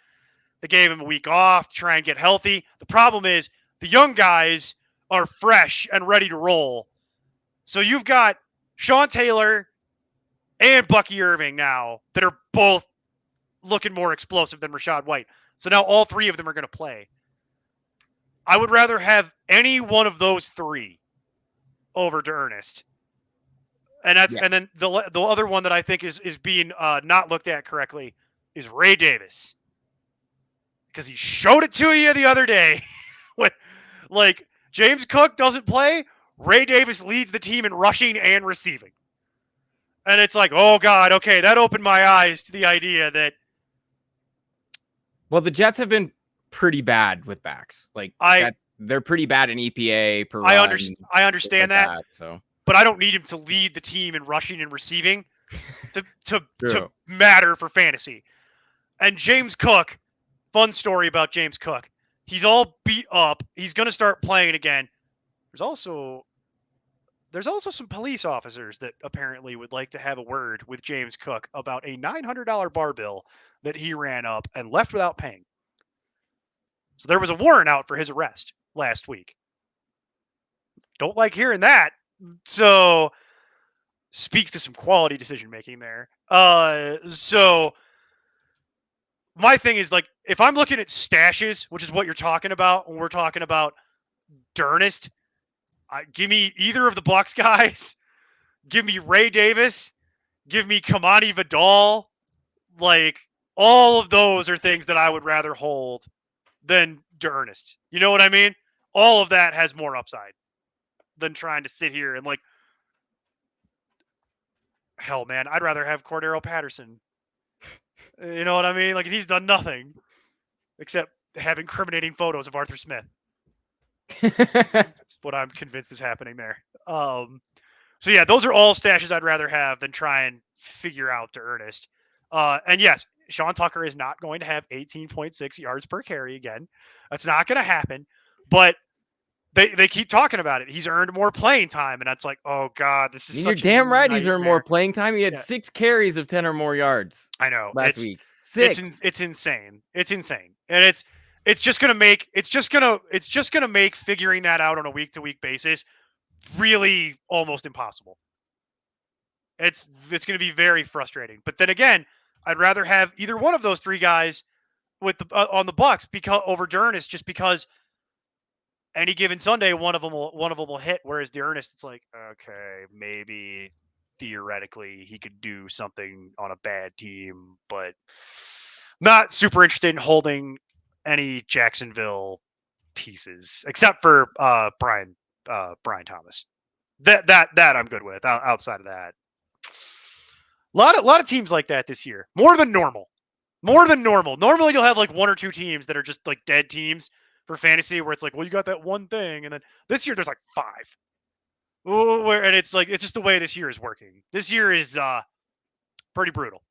They gave him a week off to try and get healthy. The problem is the young guys are fresh and ready to roll. So you've got Sean Taylor and Bucky Irving now that are both looking more explosive than Rachaad White. So now all three of them are going to play. I would rather have any one of those three over D'Ernest. And and then the other one that I think is being not looked at correctly is Ray Davis, because he showed it to you the other day. When like James Cook doesn't play, Ray Davis leads the team in rushing and receiving, and it's like, oh god, okay, that opened my eyes to the idea that. Well, the Jets have been pretty bad with backs. Like they're pretty bad in EPA per I run. I understand like that. So. But I don't need him to lead the team in rushing and receiving to matter for fantasy. And James Cook, fun story about James Cook. He's all beat up. He's going to start playing again. There's also some police officers that apparently would like to have a word with James Cook about a $900 bar bill that he ran up and left without paying. So there was a warrant out for his arrest last week. Don't like hearing that. So speaks to some quality decision making there. So my thing is, like, if I'm looking at stashes, which is what you're talking about when we're talking about D'Ernest, give me either of the Bucs guys. Give me Ray Davis. Give me Kamani Vidal. Like, all of those are things that I would rather hold than D'Ernest. You know what I mean? All of that has more upside than trying to sit here and, like, hell, man, I'd rather have Cordero Patterson. You know what I mean? Like, he's done nothing except have incriminating photos of Arthur Smith. That's what I'm convinced is happening there. So yeah, those are all stashes I'd rather have than try and figure out D'Ernest. And yes, Sean Tucker is not going to have 18.6 yards per carry again. That's not going to happen. But they keep talking about it. He's earned more playing time, and that's like, oh god, this is. You're damn right. He's earned more playing time. He had 6 carries of 10 or more yards. I know last week. 6. It's insane. It's insane, and it's just gonna make figuring that out on a week to week basis really almost impossible. It's gonna be very frustrating. But then again, I'd rather have either one of those three guys with on the Bucs over D'Ernest, just because any given Sunday one of them will hit. Whereas D'Ernest, it's like, okay, maybe theoretically he could do something on a bad team, but not super interested in holding any Jacksonville pieces except for Brian Thomas. That I'm good with. Outside of that, a lot of teams like that this year. More than normal. Normally you'll have like one or two teams that are just like dead teams for fantasy, where it's like, well, you got that one thing, and then this year there's like 5. And it's like it's just the way this year is working. This year is pretty brutal,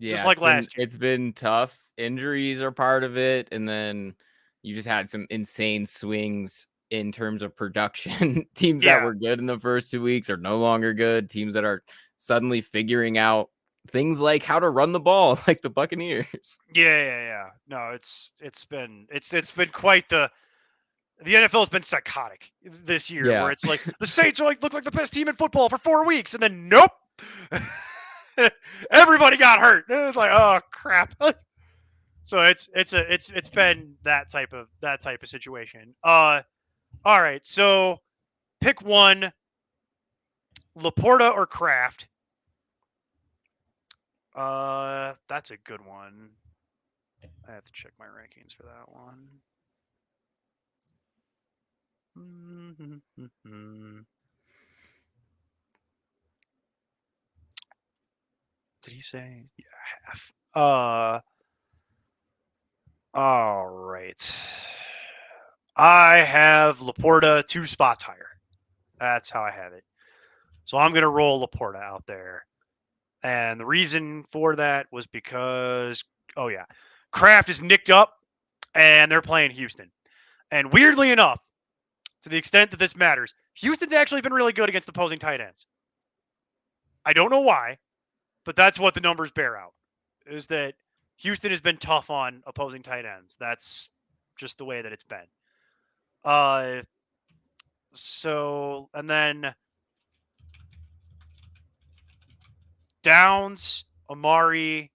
just Yeah, like last year. it's been tough. Injuries are part of it, and then you just had some insane swings in terms of production. Teams that Yeah, were good in the first 2 weeks are no longer good. Teams that are suddenly figuring out things like how to run the ball, like the Buccaneers. yeah. No, it's been quite the NFL has been psychotic this year, where Yeah. it's like the Saints are like look like the best team in football for 4 weeks, and then nope, everybody got hurt. And it's like, oh crap. So it's been that type of situation. All right, so pick one, Laporta or Kraft. That's a good one. I have to check my rankings for that one. Did he say? Yeah, half. All right. I have Laporta 2 spots higher. That's how I have it. So I'm gonna roll Laporta out there, and the reason for that was because, oh yeah, Kraft is nicked up, and they're playing Houston. And weirdly enough, to the extent that this matters, Houston's actually been really good against opposing tight ends. I don't know why, but that's what the numbers bear out, is that Houston has been tough on opposing tight ends. That's just the way that it's been. So, and then Downs, Amari,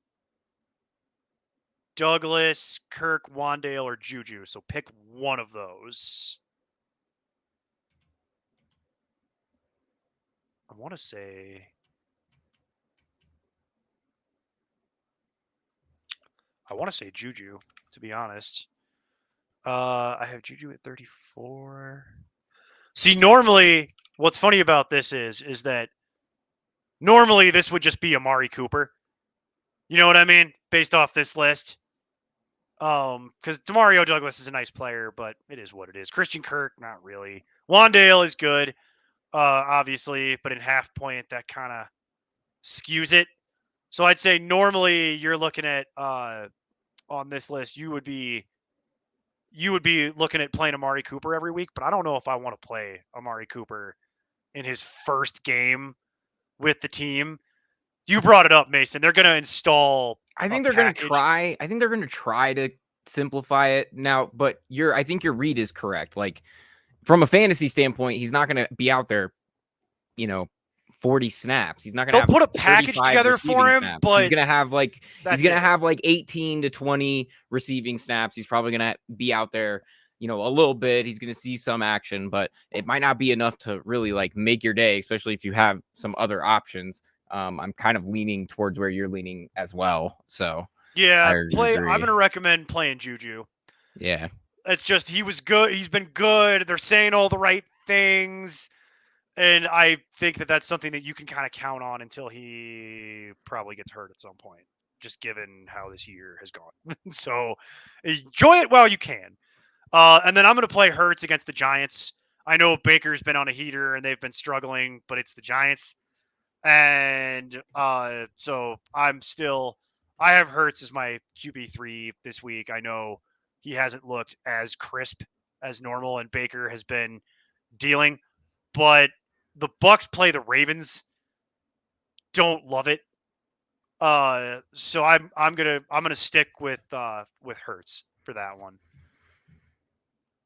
Douglas, Kirk, Wandale, or Juju. So pick one of those. I want to say Juju, to be honest. I have Juju at 34. See, normally, what's funny about this is that normally this would just be Amari Cooper. You know what I mean? Based off this list. Because Demario Douglas is a nice player, but it is what it is. Christian Kirk, not really. Wandale is good, obviously, but in half point that kind of skews it. So I'd say normally you're looking at on this list, you would be looking at playing Amari Cooper every week, but I don't know if I want to play Amari Cooper in his first game with the team. You brought it up, Mason. They're going to install I think a they're going to package. try. I think they're going to try to simplify it now, but I think your read is correct. Like from a fantasy standpoint, he's not going to be out there, 40 snaps. He's not going to They'll have put a package 35 together for receiving him, snaps. but He's going to have that's 18 to 20 receiving snaps. He's probably going to be out there, a little bit. He's going to see some action, but it might not be enough to really like make your day, especially if you have some other options. I'm kind of leaning towards where you're leaning as well. So yeah, I I'm agree. going to recommend playing Juju. Yeah. It's just he was good. He's been good. They're saying all the right things. And I think that that's something that you can kind of count on until he probably gets hurt at some point, just given how this year has gone. So enjoy it while you can. And then I'm going to play Hurts against the Giants. I know Baker's been on a heater and they've been struggling, but it's the Giants. And so I have Hurts as my QB3 this week. I know he hasn't looked as crisp as normal, and Baker has been dealing, but the Bucks play the Ravens. Don't love it. So I'm gonna stick with Hurts for that one.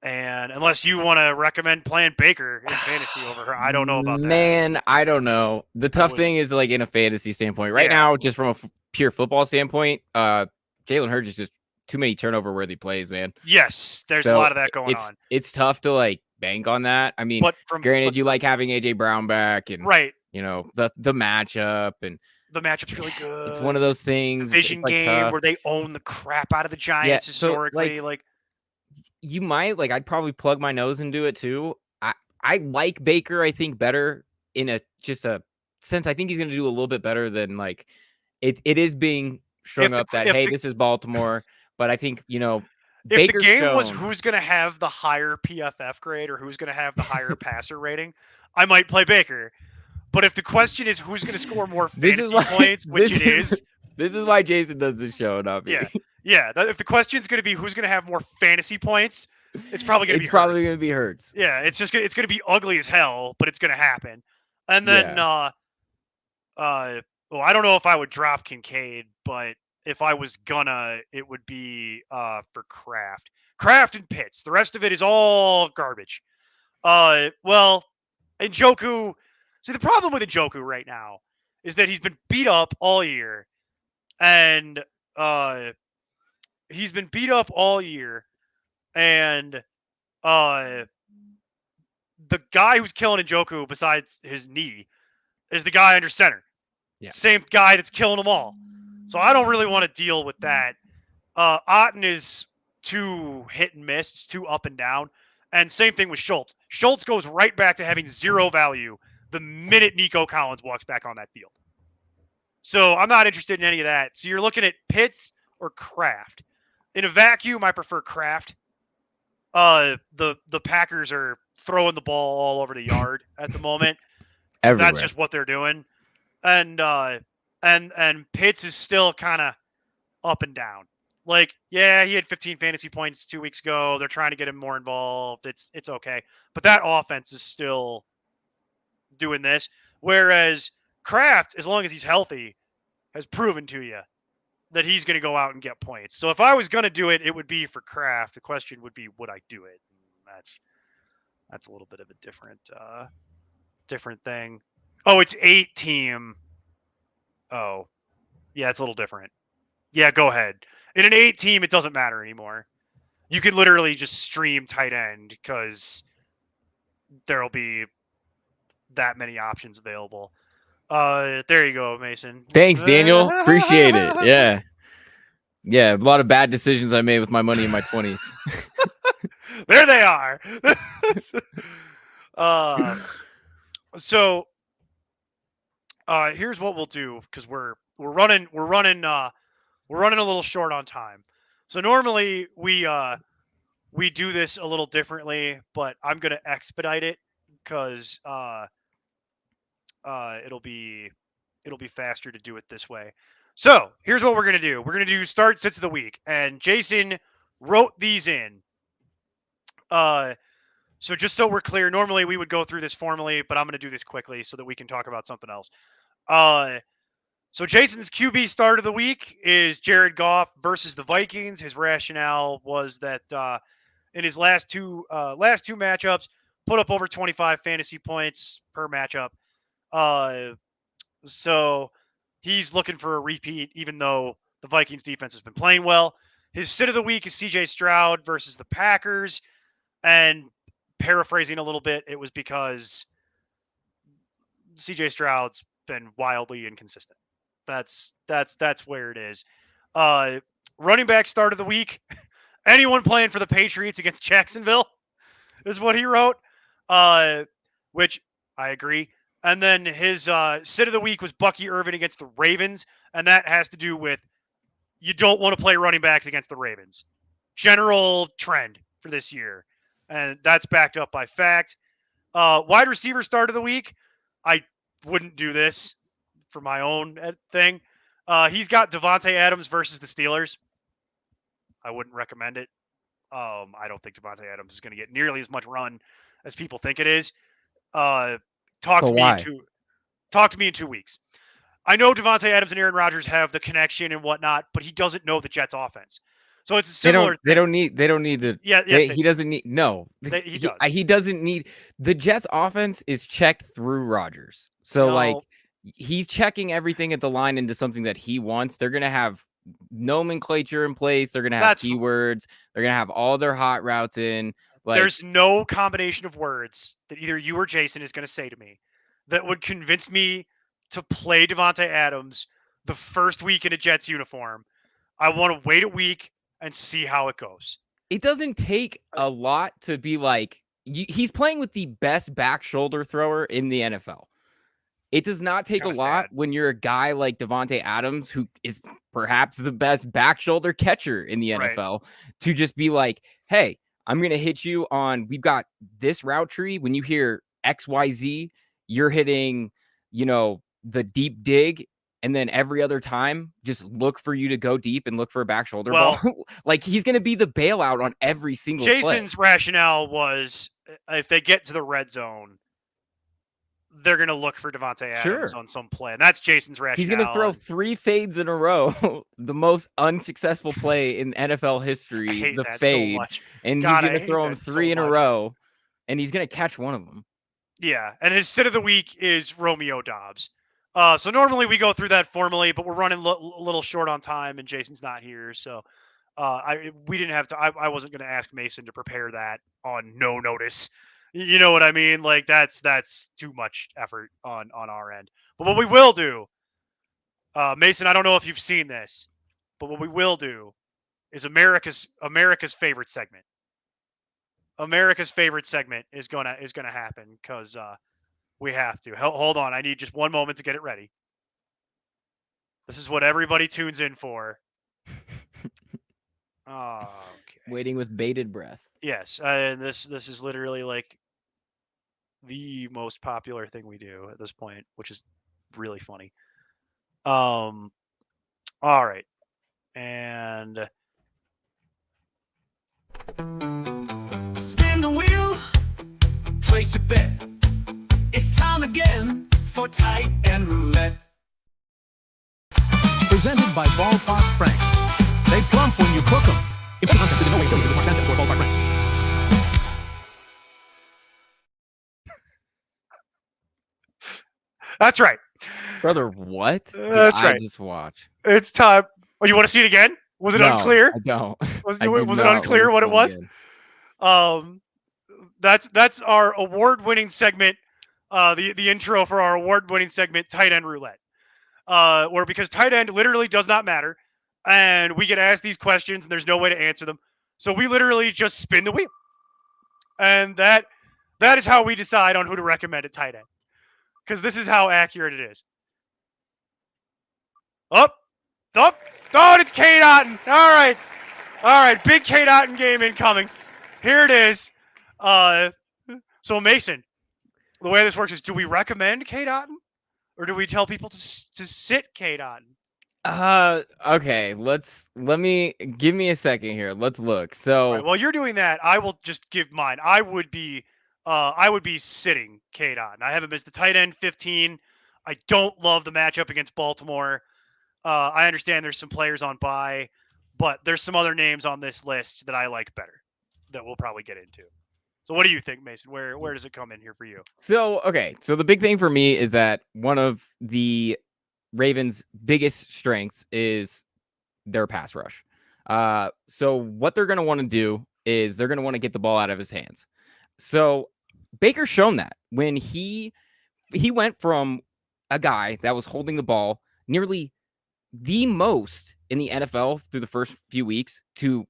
And unless you want to recommend playing Baker in fantasy over her, I don't know about that. Man, I don't know. The tough thing is like in a fantasy standpoint right now, just from a pure football standpoint, Jalen Hurts is just too many turnover worthy plays, man. Yes, there's a lot of that going on. It's tough to like bank on that. I mean, granted, you like having AJ Brown back and right, the matchup, and the matchup's really good. It's one of those things. Division game where they own the crap out of the Giants historically. So, you might I'd probably plug my nose and do it too. I like Baker, I think, better in a sense. I think he's going to do a little bit better than it is being strung up that, hey, this is Baltimore. But I think, if the Baker's game was shown. who's going to have the higher PFF grade or who's going to have the higher passer rating, I might play Baker. But if the question is who's going to score more This is fantasy why. points, which it is, This is why Jason does this show, not me. yeah. If the question is going to be who's going to have more fantasy points, it's probably going to be probably Hurts. going to be Hurts. Yeah, it's going to be ugly as hell, but it's going to happen. And then, well, I don't know if I would drop Kincaid, but if I was gonna, it would be for Kraft and Pitts. The rest of it is all garbage. Well, Njoku. See, the problem with Njoku right now is that he's been beat up all year, and he's been beat up all year, and the guy who's killing Njoku besides his knee is the guy under center. Yeah. Same guy that's killing them all. So I don't really want to deal with that. Otten is too hit and miss. It's too up and down. And same thing with Schultz. Schultz goes right back to having zero value the minute Nico Collins walks back on that field. So I'm not interested in any of that. So you're looking at Pitts or Kraft. In a vacuum, I prefer Kraft. The Packers are throwing the ball all over the yard at the moment. That's just what they're doing. And Pitts is still kind of up and down. Like, yeah, he had 15 fantasy points 2 weeks ago. They're trying to get him more involved. It's okay. But that offense is still doing this. Whereas Kraft, as long as he's healthy, has proven to you that he's going to go out and get points. So if I was going to do it, it would be for Kraft. The question would be, would I do it? That's a little bit of a different thing. Oh, it's 8-team. Oh, yeah, it's a little different. Yeah, go ahead. In an 8-team, it doesn't matter anymore. You can literally just stream tight end because there'll be that many options available. There you go, Mason. Thanks, Daniel. Appreciate it. Yeah. Yeah, a lot of bad decisions I made with my money in my 20s. There they are. So here's what we'll do, because we're running a little short on time. So normally we do this a little differently, but I'm gonna expedite it because it'll be faster to do it this way. So here's what we're gonna do. We're gonna do start sits of the week, and Jason wrote these in. So just so we're clear, normally we would go through this formally, but I'm gonna do this quickly so that we can talk about something else. So Jason's QB start of the week is Jared Goff versus the Vikings. His rationale was that in his last two matchups, put up over 25 fantasy points per matchup. So he's looking for a repeat, even though the Vikings defense has been playing well. His sit of the week is CJ Stroud versus the Packers. And paraphrasing a little bit, it was because CJ Stroud's been wildly inconsistent. That's where it is. Running back start of the week. Anyone playing for the Patriots against Jacksonville is what he wrote, which I agree. And then his sit of the week was Bucky Irvin against the Ravens, and that has to do with you don't want to play running backs against the Ravens. General trend for this year, and that's backed up by fact. Wide receiver start of the week. I wouldn't do this for my own thing. He's got Devontae Adams versus the Steelers. I wouldn't recommend it. I don't think Devontae Adams is going to get nearly as much run as people think it is. Talk to me in 2 weeks. I know Devontae Adams and Aaron Rodgers have the connection and whatnot, but he doesn't know the Jets offense. So it's a similar. They don't need the. Yeah, yes, he doesn't need. No, he does. He doesn't need the Jets offense is checked through Rodgers. So like he's checking everything at the line into something that he wants. They're gonna have nomenclature in place. They're gonna have keywords. They're gonna have all their hot routes in. Like, there's no combination of words that either you or Jason is going to say to me that would convince me to play Devontae Adams the first week in a Jets uniform. I want to wait a week and see how it goes. It doesn't take a lot to be like, he's playing with the best back shoulder thrower in the NFL. It does not take a Kinda lot sad. when you're a guy like Davante Adams, who is perhaps the best back shoulder catcher in the Right. NFL, to just be like, hey, I'm going to hit you on, we've got this route tree. When you hear XYZ, you're hitting, the deep dig. And then every other time, just look for you to go deep and look for a back shoulder ball. Well, Like, he's going to be the bailout on every single play. Jason's rationale was if they get to the red zone, they're going to look for Davante Adams Sure. on some play. And that's Jason's rationale. He's going to throw 3 fades in a row, the most unsuccessful play in NFL I history, hate the that fade. so much. And God, he's I going to hate throw him that so 3 in a much. row, and he's going to catch one of them. Yeah, and his sit of the week is Romeo Dobbs. So normally we go through that formally, but we're running a little short on time, and Jason's not here, so we didn't have to. I wasn't going to ask Mason to prepare that on no notice. You know what I mean? Like that's too much effort on our end. But what we will do, Mason, I don't know if you've seen this, but what we will do is America's favorite segment. America's favorite segment is gonna happen because we have to. Hold on, I need just one moment to get it ready. This is what everybody tunes in for. Okay. Waiting with bated breath. Yes, and this is literally like the most popular thing we do at this point, which is really funny. All right, and spin the wheel, place a bet. It's time again for Tight End Roulette. Presented by Ballpark Franks. They plump when you cook them. If concept is in no way affiliated with Mark Sanchez or Ballpark Franks. that's right. Brother, what? That's right. I just watch. It's time. Oh, you want to see it again? Was it No, unclear? I don't. Was I did it not unclear what it listen was? again. That's our award-winning segment. The intro for our award-winning segment, Tight End Roulette. Where because tight end literally does not matter, and we get asked these questions and there's no way to answer them, so we literally just spin the wheel, and that is how we decide on who to recommend at tight end. Because this is how accurate it is. Up, oh, it's Cade Otton. All right, big Cade Otton game incoming. Here it is. So Mason, the way this works is, do we recommend Cade Otton, or do we tell people to sit Cade Otton? Okay, give me a second here. Let's look. So right, while you're doing that, I will just give mine. I would be sitting Cade Otton. I haven't missed the tight end 15. I don't love the matchup against Baltimore. I understand there's some players on bye, but there's some other names on this list that I like better that we'll probably get into. So what do you think, Mason? Where does it come in here for you? So the big thing for me is that one of the Ravens' biggest strengths is their pass rush. So what they're going to want to do is they're going to want to get the ball out of his hands. So Baker's shown that when he went from a guy that was holding the ball nearly the most in the NFL through the first few weeks to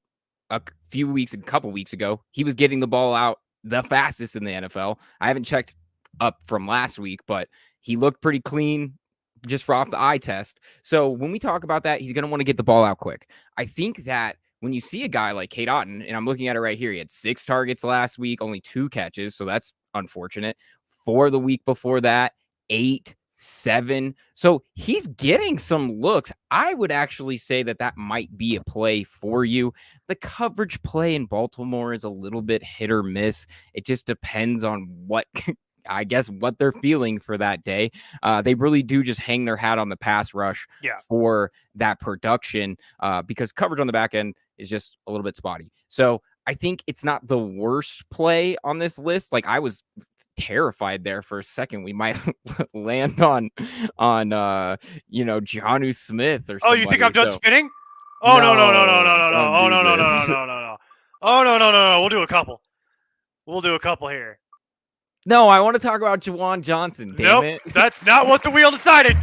a couple weeks ago, he was getting the ball out the fastest in the NFL. I haven't checked up from last week, but he looked pretty clean just for off the eye test. So when we talk about that, he's going to want to get the ball out quick. I think that when you see a guy like Cade Otton, and I'm looking at it right here, he had 6 targets last week, only 2 catches. So that's unfortunate. 4 the week before that, 8, 7. So he's getting some looks. I would actually say that might be a play for you. The coverage play in Baltimore is a little bit hit or miss. It just depends on what they're feeling for that day. They really do just hang their hat on the pass rush for that production because coverage on the back end is just a little bit spotty. So I think it's not the worst play on this list. Like, I was terrified there for a second. We might land on Jonnu Smith or something. Oh, you think I'm done spinning? Oh, no. Oh, no. Oh, no. We'll do a couple. Here. No, I want to talk about Juwan Johnson. Damn it. That's not what the wheel decided.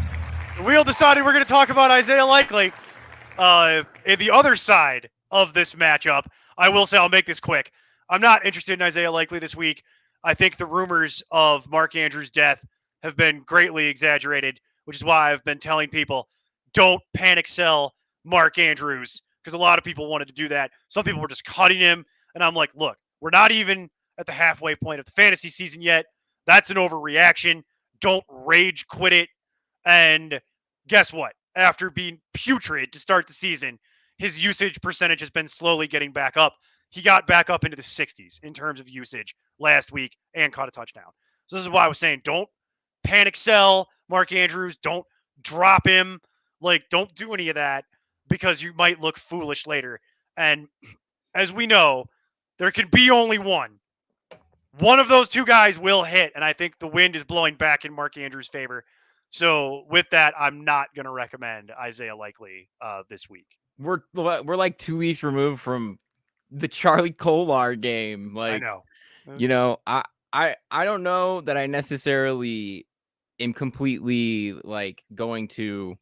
The wheel decided we're going to talk about Isaiah Likely. In the other side of this matchup, I will say, I'll make this quick. I'm not interested in Isaiah Likely this week. I think the rumors of Mark Andrews' death have been greatly exaggerated, which is why I've been telling people don't panic sell Mark Andrews, because a lot of people wanted to do that. Some people were just cutting him. And I'm like, look, we're not even at the halfway point of the fantasy season yet. That's an overreaction. Don't rage quit it. And guess what? After being putrid to start the season, his usage percentage has been slowly getting back up. He got back up into the 60s in terms of usage last week and caught a touchdown. So this is why I was saying don't panic sell Mark Andrews. Don't drop him. Like, don't do any of that because you might look foolish later. And as we know, there can be only one. One of those two guys will hit, and I think the wind is blowing back in Mark Andrews' favor. So with that, I'm not going to recommend Isaiah Likely this week. We're like 2 weeks removed from the Charlie Kolar game. Like, I know. you know, I don't know that I necessarily am completely like going to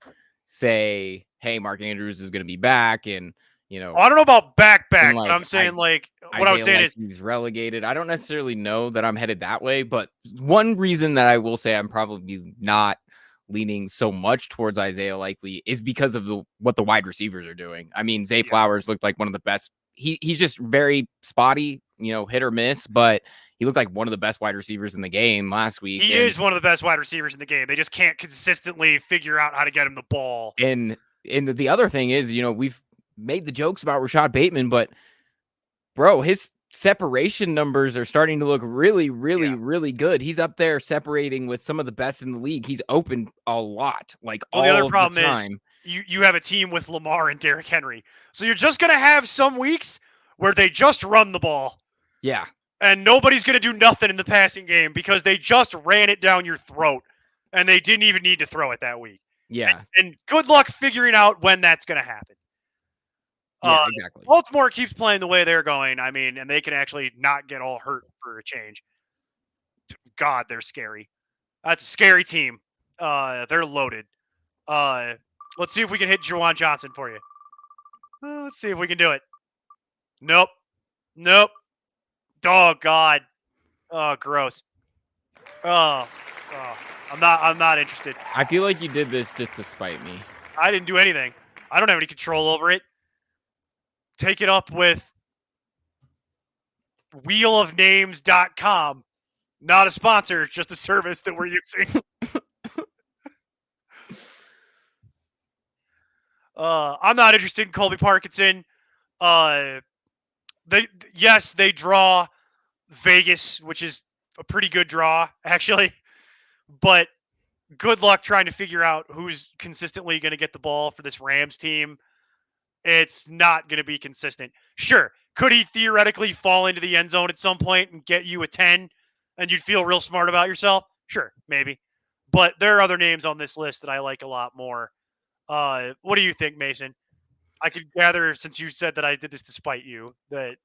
say, hey, Mark Andrews is going to be back, and you know, I don't know about back, and, but I'm saying what I was Isaiah saying is he's relegated. I don't necessarily know that I'm headed that way, but one reason that I will say I'm probably not leaning so much towards Isaiah Likely is because of what the wide receivers are doing. I mean, Zay Flowers looked like one of the best. He's just very spotty, you know, hit or miss, but he looked like one of the best wide receivers in the game last week. He is one of the best wide receivers in the game. They just can't consistently figure out how to get him the ball. And the other thing is, you know, we've made the jokes about Rashad Bateman, but bro, his separation numbers are starting to look really, really, really good. He's up there separating with some of the best in the league. He's open a lot, like all the other of problem the time. is you have a team with Lamar and Derrick Henry. So you're just going to have some weeks where they just run the ball. Yeah. And nobody's going to do nothing in the passing game because they just ran it down your throat and they didn't even need to throw it that week. Yeah. And good luck figuring out when that's going to happen. Yeah, exactly. Baltimore keeps playing the way they're going. I mean, and they can actually not get all hurt for a change. God, they're scary. That's a scary team. They're loaded. Let's see if we can hit Juwan Johnson for you. Let's see if we can do it. Nope. Oh God. Oh, gross. Oh. I'm not interested. I feel like you did this just to spite me. I didn't do anything. I don't have any control over it. Take it up with wheelofnames.com. Not a sponsor, just a service that we're using. I'm not interested in Colby Parkinson. They draw Vegas, which is a pretty good draw, actually. But good luck trying to figure out who's consistently going to get the ball for this Rams team. It's not going to be consistent. Sure, could he theoretically fall into the end zone at some point and get you a 10 and you'd feel real smart about yourself? Sure, maybe. But there are other names on this list that I like a lot more. What do you think, Mason? I could gather, since you said that I did this to spite you, that...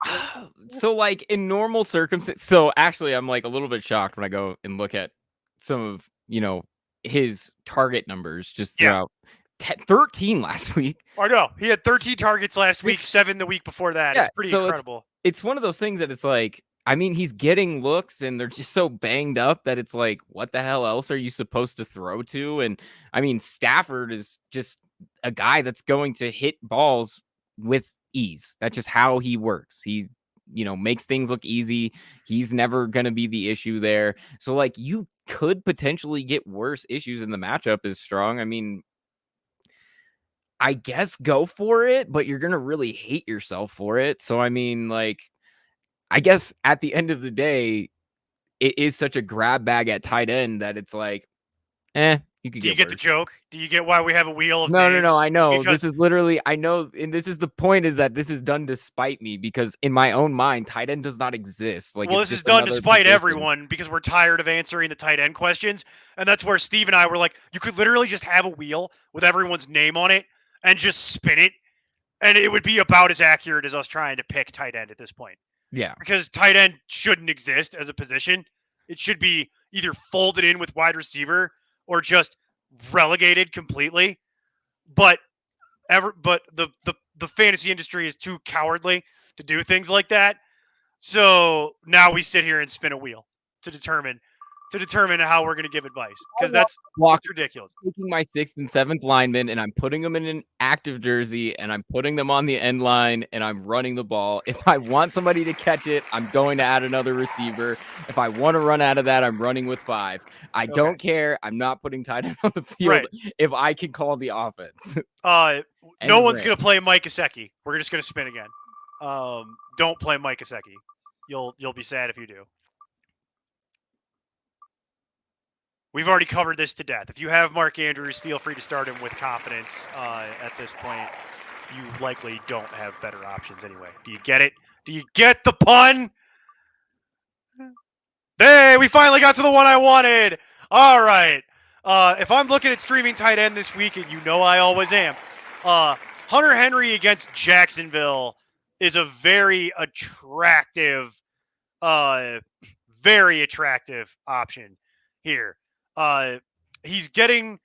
So, like, in normal circumstances... So, actually, I'm, like, a little bit shocked when I go and look at some of, you know, his target numbers just throughout... 13 last week. I know. He had 13 targets last week, 7 the week before that. It's pretty incredible. It's one of those things that it's like, I mean, he's getting looks and they're just so banged up that it's like, what the hell else are you supposed to throw to? And I mean, Stafford is just a guy that's going to hit balls with ease. That's just how he works. He, you know, makes things look easy. He's never going to be the issue there. So, like, you could potentially get worse issues in the matchup is strong. I mean, I guess go for it, but you're going to really hate yourself for it. So, I mean, like, I guess at the end of the day, it is such a grab bag at tight end that it's like, you could Do you get the joke? Do you get why we have a wheel of names? No, I know. Because this is literally, I know, and this is the point, is that this is done to spite me because in my own mind, tight end does not exist. Like, well, it's this is just done to another spite position. everyone because we're tired of answering the tight end questions. And that's where Steve and I were like, you could literally just have a wheel with everyone's name on it and just spin it. And it would be about as accurate as us trying to pick tight end at this point. Yeah. Because tight end shouldn't exist as a position. It should be either folded in with wide receiver or just relegated completely. But the fantasy industry is too cowardly to do things like that. So now we sit here and spin a wheel to determine to determine how we're going to give advice because Walker that's ridiculous. taking my 6th and 7th linemen and I'm putting them in an active jersey and I'm putting them on the end line and I'm running the ball. If I want somebody to catch it, I'm going to add another receiver. If I want to run out of that, I'm running with 5. I don't care. I'm not putting tight end on the field if I can call the offense. No one's going to play Mike Gesicki. We're just going to spin again. Don't play Mike Gesicki. You'll be sad if you do. We've already covered this to death. If you have Mark Andrews, feel free to start him with confidence. At this point, you likely don't have better options anyway. Do you get it? Do you get the pun? Hey, we finally got to the one I wanted. All right. If I'm looking at streaming tight end this week, and you know I always am, Hunter Henry against Jacksonville is a very attractive option here. He's getting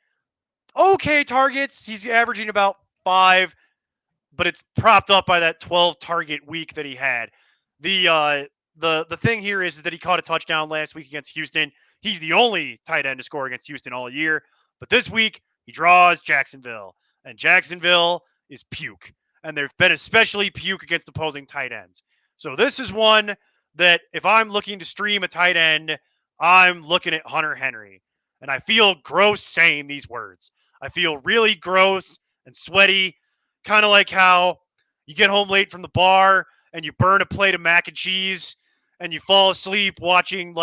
okay targets. He's averaging about 5, but it's propped up by that 12 target week that he had. The thing here is that he caught a touchdown last week against Houston. He's the only tight end to score against Houston all year. But this week, he draws Jacksonville. And Jacksonville is puke. And they've been especially puke against opposing tight ends. So this is one that if I'm looking to stream a tight end, I'm looking at Hunter Henry. And I feel gross saying these words. I feel really gross and sweaty, kind of like how you get home late from the bar and you burn a plate of mac and cheese and you fall asleep watching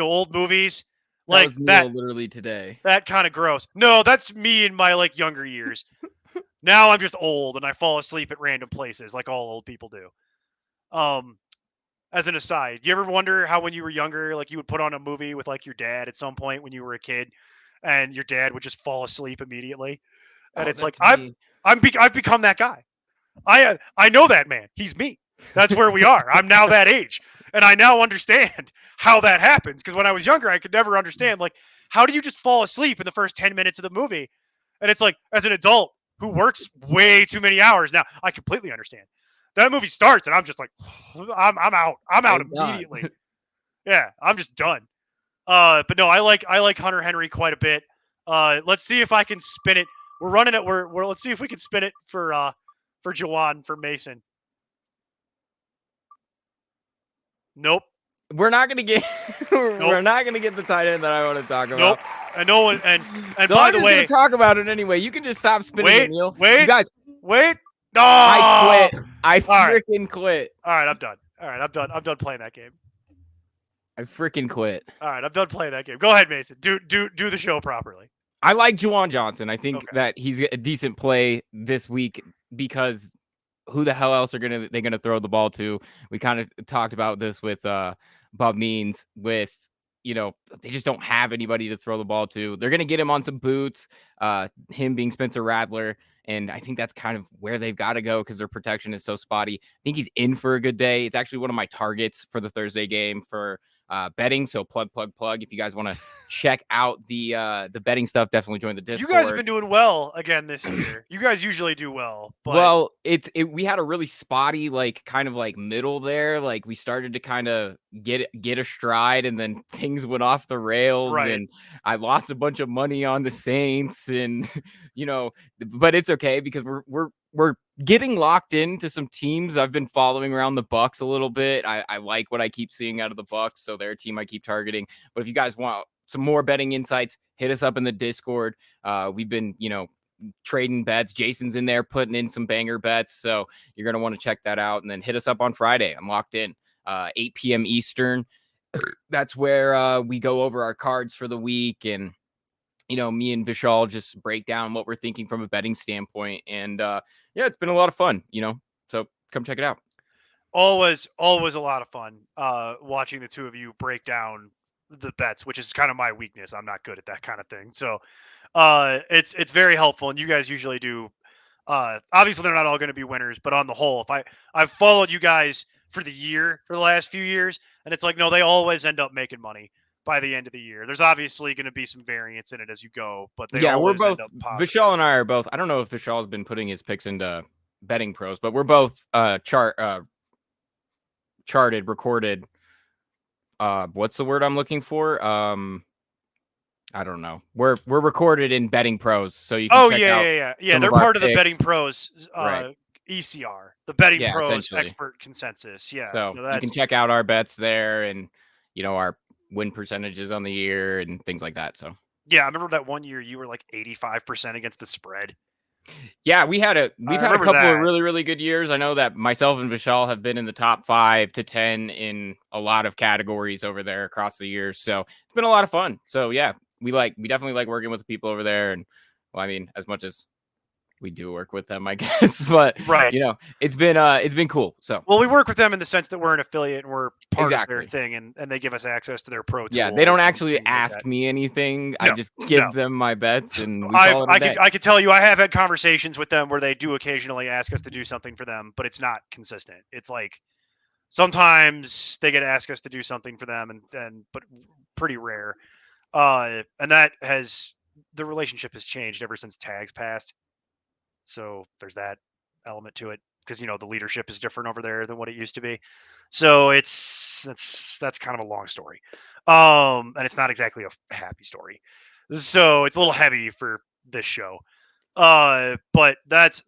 old movies. Like that literally today. That kind of gross. No, that's me in my younger years. Now I'm just old and I fall asleep at random places like all old people do. As an aside, do you ever wonder how when you were younger, you would put on a movie with your dad at some point when you were a kid and your dad would just fall asleep immediately? And it's I've become that guy. I know that man. He's me. That's where we are. I'm now that age. And I now understand how that happens. Because when I was younger, I could never understand, how do you just fall asleep in the first 10 minutes of the movie? And it's as an adult who works way too many hours now, I completely understand. That movie starts and I'm just I'm out. I'm out immediately. Yeah, I'm just done. But no, I like Hunter Henry quite a bit. Let's see if I can spin it. We're running it. Let's see if we can spin it for Jawan, for Mason. Nope. We're not gonna get. We're not gonna get the tight end that I want to talk about. Nope. And no one. And so by I'm the just way, gonna talk about it anyway. You can just stop spinning it, Neil. Wait, you guys. Wait. No. I quit. I freaking quit. All right, I'm done. I'm done playing that game. I freaking quit. All right, I'm done playing that game. Go ahead, Mason. Do the show properly. I like Juwan Johnson. I think that he's a decent play this week because who the hell else they're gonna throw the ball to? We kind of talked about this with Bob Means with they just don't have anybody to throw the ball to. They're gonna get him on some boots, him being Spencer Rattler, and I think that's kind of where they've got to go because their protection is so spotty. I think he's in for a good day. It's actually one of my targets for the Thursday game for betting. So plug. If you guys want to check out the betting stuff, definitely join the Discord. You guys have been doing well again this year. You guys usually do well. But... Well, we had a really spotty, kind of middle there. We started to kind of get a stride and then things went off the rails and I lost a bunch of money on the Saints and, but it's okay because we're getting locked into some teams. I've been following around the Bucks a little bit. I like what I keep seeing out of the Bucks, so they're a team I keep targeting. But if you guys want some more betting insights, hit us up in the Discord. We've been, trading bets. Jason's in there putting in some banger bets, so you're going to want to check that out. And then hit us up on Friday. I'm locked in 8 p.m. Eastern. That's where we go over our cards for the week and me and Vishal just break down what we're thinking from a betting standpoint. And it's been a lot of fun, so come check it out. Always a lot of fun watching the two of you break down the bets, which is kind of my weakness. I'm not good at that kind of thing. So it's very helpful. And you guys usually do. Obviously, they're not all going to be winners, but on the whole, I've followed you guys for the last few years, and it's no, they always end up making money by the end of the year. There's obviously going to be some variance in it as you go, but we're both. Vishal and I are both. I don't know if Vishal has been putting his picks into betting pros, but we're both charted, recorded what's the word I'm looking for? I don't know. We're recorded in Betting Pros, so you can Oh check out yeah. some They're of our part of the Betting picks. Pros Right. ECR, the Betting Yeah, Pros essentially. expert consensus. Yeah, So no, you can that's check out our bets there, and our win percentages on the year and things like that. So yeah. I remember that one year you were like 85% against the spread. yeah, we've I had a remember couple of that. really, really good years. I know that myself and Vishal have been in the top 5 to 10 in a lot of categories over there across the years. So it's been a lot of fun. So yeah, we definitely like working with the people over there. And well, I mean, as much as we do work with them, I guess, but Right. it's been cool. So Well, we work with them in the sense that we're an affiliate and we're part of their exactly. thing, and they give us access to their pro Yeah, they tools don't and actually things like that. ask me anything. I No, just no. give them my bets and we call it a day. I could tell you I have had conversations with them where they do occasionally ask us to do something for them, but it's not consistent. It's like sometimes they get to ask us to do something for them, and but pretty rare. And that has the relationship has changed ever since tags passed. So there's that element to it because the leadership is different over there than what it used to be. So that's kind of a long story, and it's not exactly a happy story. So it's a little heavy for this show, but that's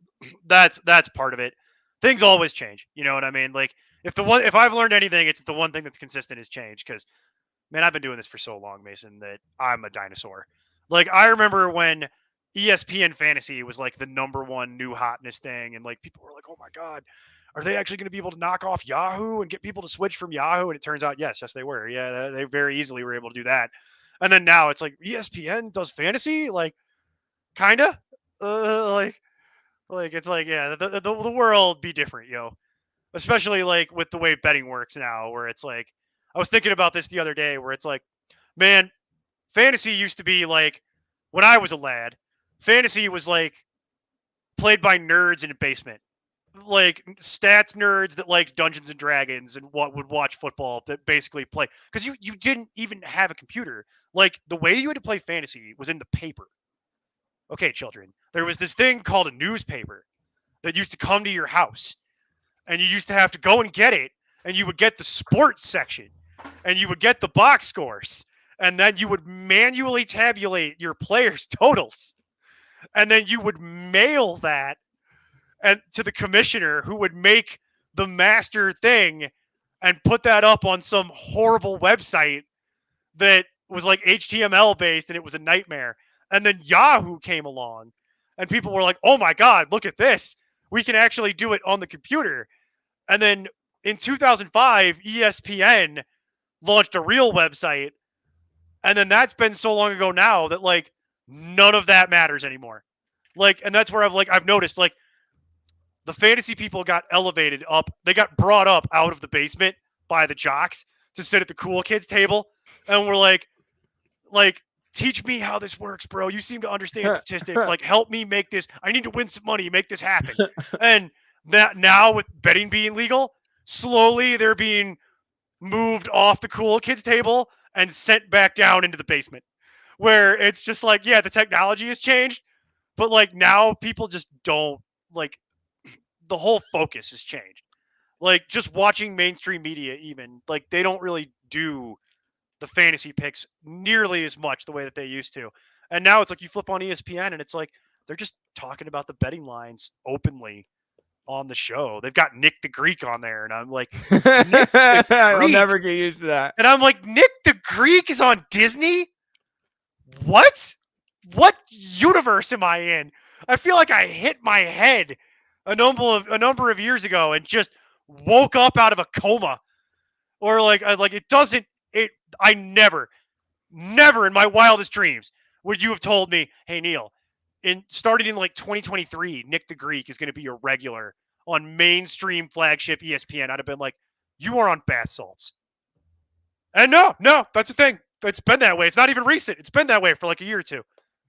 part of it. Things always change, you know what I mean? Like if I've learned anything, it's the one thing that's consistent is change. Because man, I've been doing this for so long, Mason, that I'm a dinosaur. Like I remember when ESPN fantasy was like the number one new hotness thing, and like people were like, "Oh my god, are they actually going to be able to knock off Yahoo and get people to switch from Yahoo?" And it turns out, yes, they were. Yeah, they very easily were able to do that. And then now it's like ESPN does fantasy, like kinda, like it's like yeah, the world be different, yo. Especially like with the way betting works now, where it's like I was thinking about this the other day, where it's like, man, fantasy used to be like when I was a lad, fantasy was like played by nerds in a basement, like stats nerds that liked Dungeons and Dragons and what would watch football that basically play because you didn't even have a computer. Like the way you had to play fantasy was in the paper. Okay, children, there was this thing called a newspaper that used to come to your house, and you used to have to go and get it, and you would get the sports section, and you would get the box scores, and then you would manually tabulate your players' totals, and then you would mail that and to the commissioner, who would make the master thing and put that up on some horrible website that was like HTML based, and it was a nightmare. And then Yahoo came along, and people were like, "Oh my god, look at this. We can actually do it on the computer." And then in 2005, ESPN launched a real website, and then that's been so long ago now that like none of that matters anymore. Like, and that's where I've noticed like the fantasy people got elevated up. They got brought up out of the basement by the jocks to sit at the cool kids table, and we're like, teach me how this works, bro. You seem to understand statistics. Like, help me make this. I need to win some money, make this happen. And that now with betting being legal, slowly they're being moved off the cool kids table and sent back down into the basement, where it's just like, yeah, the technology has changed, but like now people just don't like the whole focus has changed. Like just watching mainstream media, even like they don't really do the fantasy picks nearly as much the way that they used to. And now it's like you flip on ESPN and it's like they're just talking about the betting lines openly on the show. They've got Nick the Greek on there, and I'm like, Nick the I'll Greek, never get used to that. and I'm like, Nick the Greek is on Disney. What? What universe am I in? I feel like I hit my head a number of years ago and just woke up out of a coma, or like it doesn't it. I never in my wildest dreams would you have told me, hey Neil, starting in like 2023, Nick the Greek is going to be a regular on mainstream flagship ESPN. I'd have been like, you are on bath salts. And no, that's the thing. It's been that way. It's not even recent. It's been that way for like a year or two.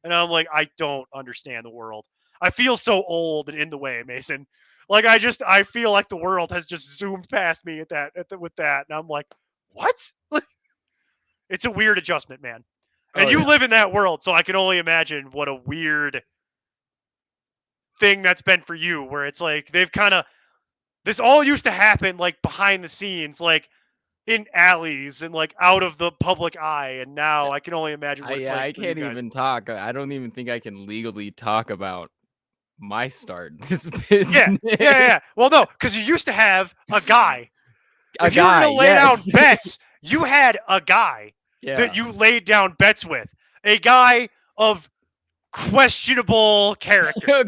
And I'm like, I don't understand the world. I feel so old and in the way, Mason. Like I feel like the world has just zoomed past me with that, and I'm like, what? It's a weird adjustment, man. And Oh you yeah. live in that world, so I can only imagine what a weird thing that's been for you, where it's like they've kind of this all used to happen like behind the scenes, like in alleys and like out of the public eye. And now I can only imagine what it's yeah, like I for you can't guys. even talk. I don't even think I can legally talk about my start in this Yeah, business. yeah. Well, no, because you used to have a guy. A If you were guy, gonna lay down yes. bets, you had a guy Yeah. that you laid down bets with. A guy of questionable character,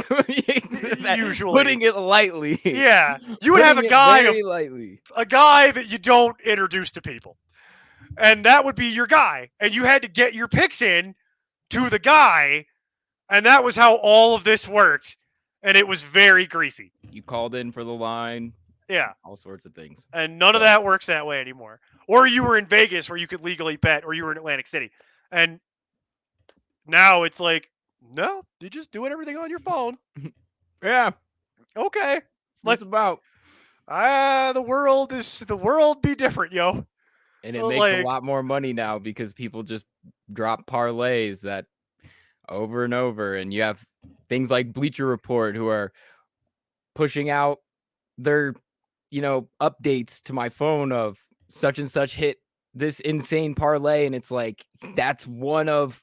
usually. Putting it lightly. Yeah, you would have Putting a it guy of very lightly. a guy that you don't introduce to people, and that would be your guy. And you had to get your picks in to the guy, and that was how all of this worked. And it was very greasy. You called in for the line, Yeah, all sorts of things. and none of So- that works that way anymore. Or you were in Vegas where you could legally bet, or you were in Atlantic City, and now it's like, no, you just doing everything on your phone. Yeah, Okay, just about. the world be different, yo. And it Well, makes a like- lot more money now because people just drop parlays that over and over. And you have things like Bleacher Report who are pushing out their, updates to my phone of such and such hit this insane parlay. And it's like, that's one of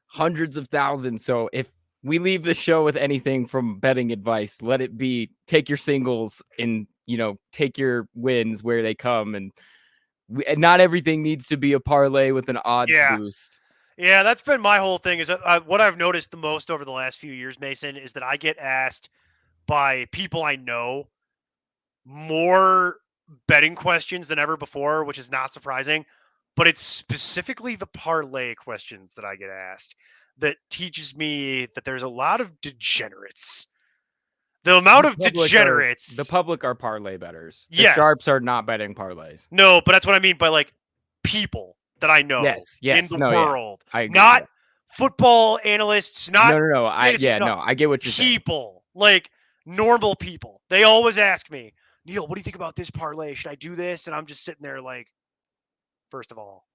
hundreds of thousands. So if we leave the show with anything from betting advice, let it be take your singles and, take your wins where they come. And not everything needs to be a parlay with an odds Yeah. boost. Yeah, that's been my whole thing. Is what I've noticed the most over the last few years, Mason, is that I get asked by people I know more betting questions than ever before, which is not surprising. But it's specifically the parlay questions that I get asked that teaches me that there's a lot of degenerates. The amount of degenerates. The public are parlay betters. The Yes. sharps are not betting parlays. No, but that's what I mean by like people that I know Yes, in the no, yeah. world. I agree. Not football analysts, not No. fantasy- no, I get what you're saying. people, like normal people. They always ask me, Neil, what do you think about this parlay? Should I do this? And I'm just sitting there like, first of all,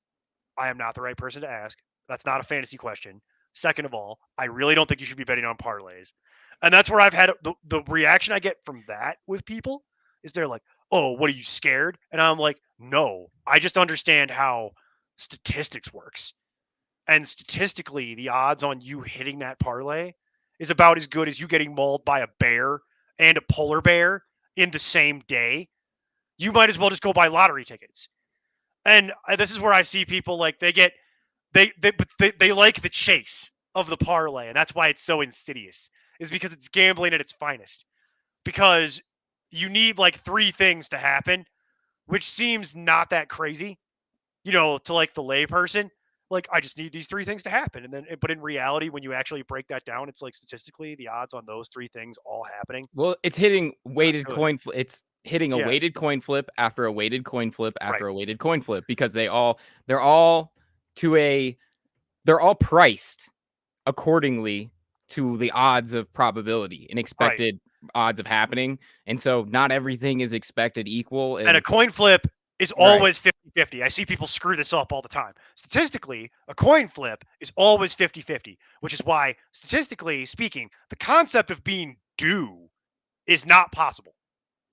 I am not the right person to ask. That's not a fantasy question. Second of all, I really don't think you should be betting on parlays. And that's where I've had the reaction I get from that with people is they're like, oh, what are you scared? And I'm like, no, I just understand how statistics works. And statistically, the odds on you hitting that parlay is about as good as you getting mauled by a bear and a polar bear in the same day. You might as well just go buy lottery tickets. And this is where I see people like they like the chase of the parlay, and that's why it's so insidious. Is because it's gambling at its finest. Because you need like three things to happen, which seems not that crazy, to like the layperson. Like, I just need these three things to happen. And then, but in reality, when you actually break that down, it's like statistically the odds on those three things all happening. Well, it's hitting weighted good. coin flip. It's hitting a Yeah. weighted coin flip after a weighted coin flip after Right. a weighted coin flip because they're all priced accordingly to the odds of probability and expected odds of happening. And so not everything is expected equal. And a coin flip is Right. always 50-50. I see people screw this up all the time. Statistically, a coin flip is always 50-50, which is why, statistically speaking, the concept of being due is not possible.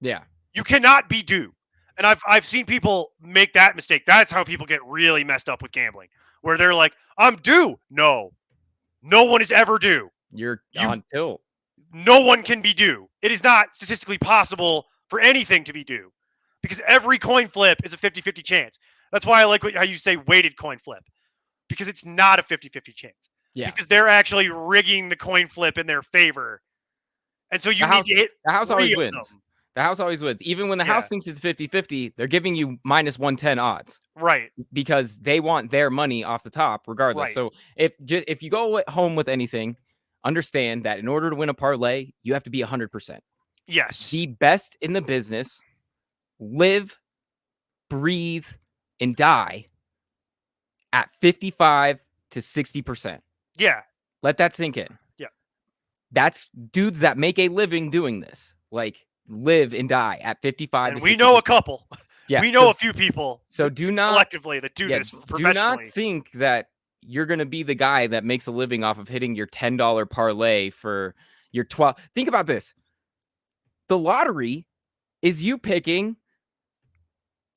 Yeah. You cannot be due. And I've seen people make that mistake. That's how people get really messed up with gambling, where they're like, I'm due. No one is ever due. You're You- on tilt. No one can be due. It is not statistically possible for anything to be due because every coin flip is a 50-50 chance. That's why I like how you say weighted coin flip, because it's not a 50-50 chance. Yeah. Because they're actually rigging the coin flip in their favor. And so you The need house- to hit The house three always of wins. them. The house always wins. Even when the house Yeah. thinks it's 50-50, they're giving you minus 110 odds Right. because they want their money off the top regardless. Right. So if you go home with anything, understand that in order to win a parlay, you have to be 100%. Yes. The best in the business live, breathe, and die at 55 to 60%. Yeah. Let that sink in. Yeah. That's dudes that make a living doing this. Like live and die at 55 And to we know a 60%. couple. Yeah. We know a few people. so do not collectively that do this do not professionally. think that you're going to be the guy that makes a living off of hitting your $10 parlay for your 12. Think about this. The lottery is you picking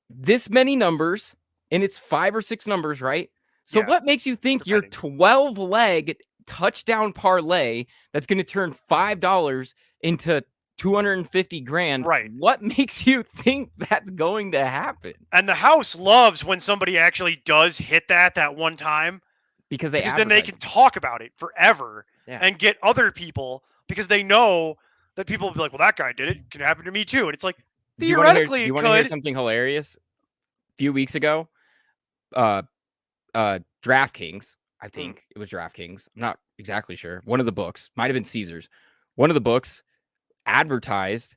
this many numbers, and it's 5 or 6 numbers, right? So Yeah, what makes you think your depending. 12 leg touchdown parlay that's going to turn $5 into 250 grand? Right. What makes you think that's going to happen? And the house loves when somebody actually does hit that one time, Because they because then they advertise can it. talk about it forever Yeah. and get other people, because they know that people will be like, well, that guy did it. It can happen to me too. And it's like, Do you want to hear? theoretically, Do you it want to hear could. something hilarious? A few weeks ago, uh, DraftKings, I think it was DraftKings. I'm not exactly sure. One of the books might have been Caesars. One of the books advertised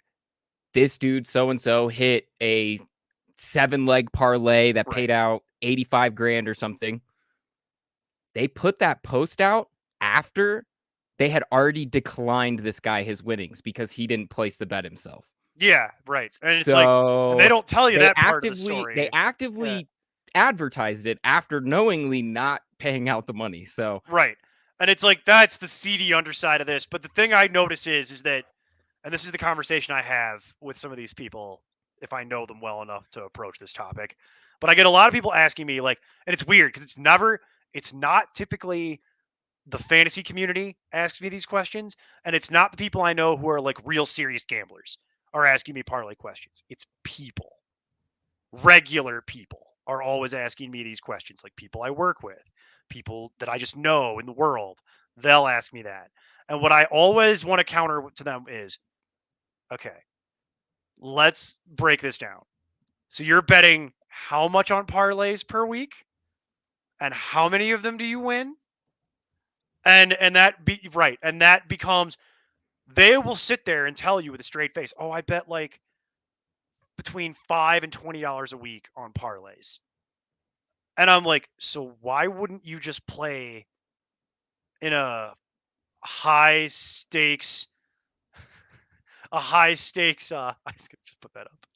this dude so and so hit a 7-leg parlay that paid out 85 grand or something. They put that post out after they had already declined this guy his winnings because he didn't place the bet himself. Yeah, right. And it's like, and So they don't tell you they that part of the actively story. advertised it after knowingly not paying out the money. So Right. And it's like, that's the seedy underside of this. But the thing I notice is that, and this is the conversation I have with some of these people, if I know them well enough to approach this topic. But I get a lot of people asking me, like, and it's weird because it's not typically the fantasy community asks me these questions, and it's not the people I know who are like real serious gamblers are asking me parlay questions. It's people, regular people are always asking me these questions, like people I work with, people that I just know in the world. They'll ask me that. And what I always want to counter to them is, okay, let's break this down. So you're betting how much on parlays per week? And how many of them do you win? And that be right. And that becomes, they will sit there and tell you with a straight face, oh, I bet like between $5 and $20 a week on parlays. And I'm like, so why wouldn't you just play in a high stakes, I was gonna just put that up.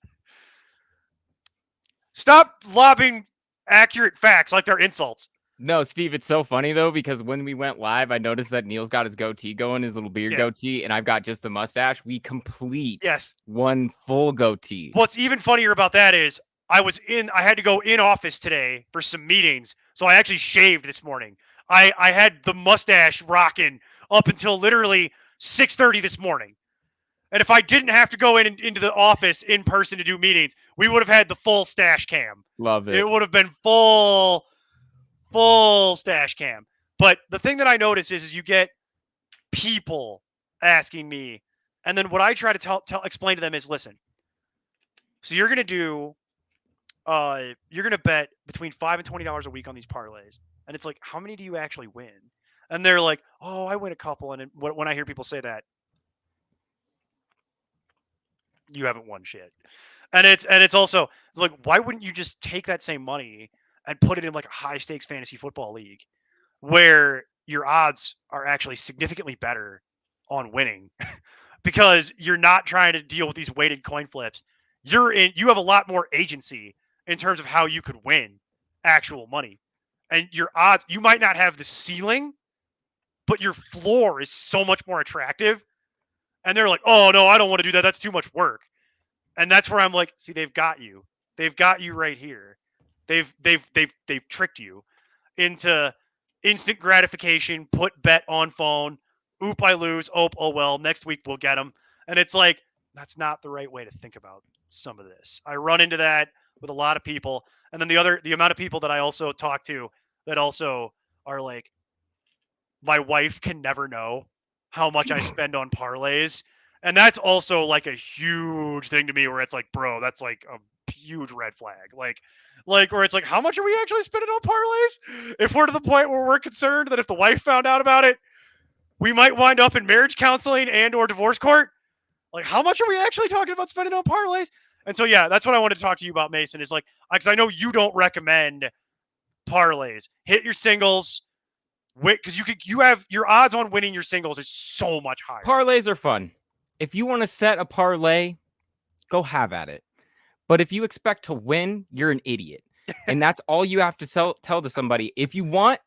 Stop lobbing accurate facts like they're insults. no, Steve, it's so funny though, because when we went live, I noticed that Neil's got his goatee going, his little beard Yeah. goatee, and I've got just the mustache. We complete Yes. one full goatee. What's even funnier about that is I had to go in office today for some meetings. So I actually shaved this morning. I had the mustache rocking up until literally 6:30 this morning. And if I didn't have to go into the office in person to do meetings, we would have had the full stash cam. Love it. It would have been full stash cam. But the thing that I notice is you get people asking me, and then what I try to explain to them is, listen, so you're gonna bet between $5 and $20 a week on these parlays, and it's like, how many do you actually win? And they're like, oh, I win a couple. And when I hear people say that, you haven't won shit. And it's also, it's like, why wouldn't you just take that same money and put it in like a high stakes fantasy football league where your odds are actually significantly better on winning because you're not trying to deal with these weighted coin flips. You have a lot more agency in terms of how you could win actual money. And your odds, you might not have the ceiling, but your floor is so much more attractive. And they're like, oh no, I don't want to do that. That's too much work. And that's where I'm like, see, they've got you. They've got you right here. They've tricked you into instant gratification, put bet on phone. Oop, I lose. Oh well, next week we'll get them. And it's like, that's not the right way to think about some of this. I run into that with a lot of people. And then the amount of people that I also talk to that also are like, my wife can never know how much I spend on parlays. And that's also like a huge thing to me where it's like, bro, that's like a huge red flag. Like where it's like, how much are we actually spending on parlays? If we're to the point where we're concerned that if the wife found out about it, we might wind up in marriage counseling and or divorce court. Like, how much are we actually talking about spending on parlays? And so, yeah, that's what I wanted to talk to you about, Mason, is like, because I know you don't recommend parlays. Hit your singles, because you have your odds on winning your singles is so much higher. Parlays are fun. If you want to set a parlay, go have at it. But if you expect to win, you're an idiot. And that's all you have to tell to somebody. If you want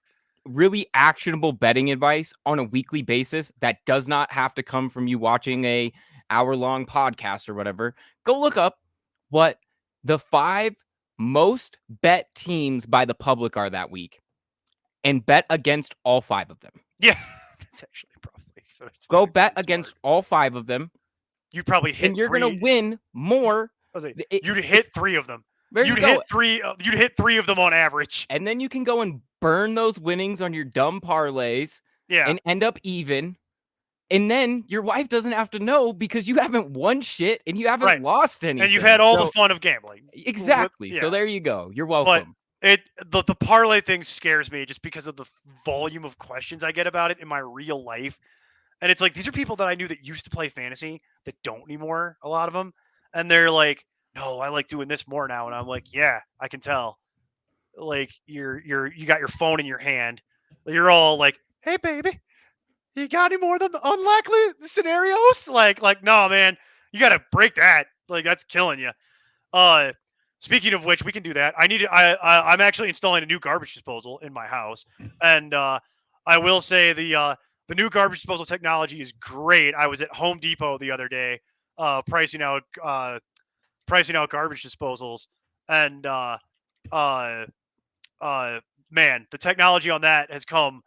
really actionable betting advice on a weekly basis that does not have to come from you watching a hour-long podcast or whatever, go look up what the 5 most bet teams by the public are that week and bet against all 5 of them. Yeah, that's actually probably. So it's Go probably bet pretty against smart. all 5 of them, You probably hit and you're 3. going to win more. I was like, It- you'd it's- hit 3 of them. There you You'd go. hit 3. You'd hit 3 of them on average. And then you can go and burn those winnings on your dumb parlays Yeah, and end up even. And then your wife doesn't have to know because you haven't won shit and you haven't Right. lost anything. and you've had all the So- fun of gambling. Exactly. yeah. So there you go. You're welcome. The parlay thing scares me just because of the volume of questions I get about it in my real life. And it's like, these are people that I knew that used to play fantasy that don't anymore, a lot of them. And they're like, no, I like doing this more now. And I'm like, yeah, I can tell. Like you got your phone in your hand. You're all like, hey baby, you got any more than the unlikely scenarios? Like, no, man, you got to break that. Like, that's killing you. Speaking of which, we can do that. I'm actually installing a new garbage disposal in my house, and I will say the new garbage disposal technology is great. I was at Home Depot the other day, pricing out garbage disposals, and man, the technology on that has come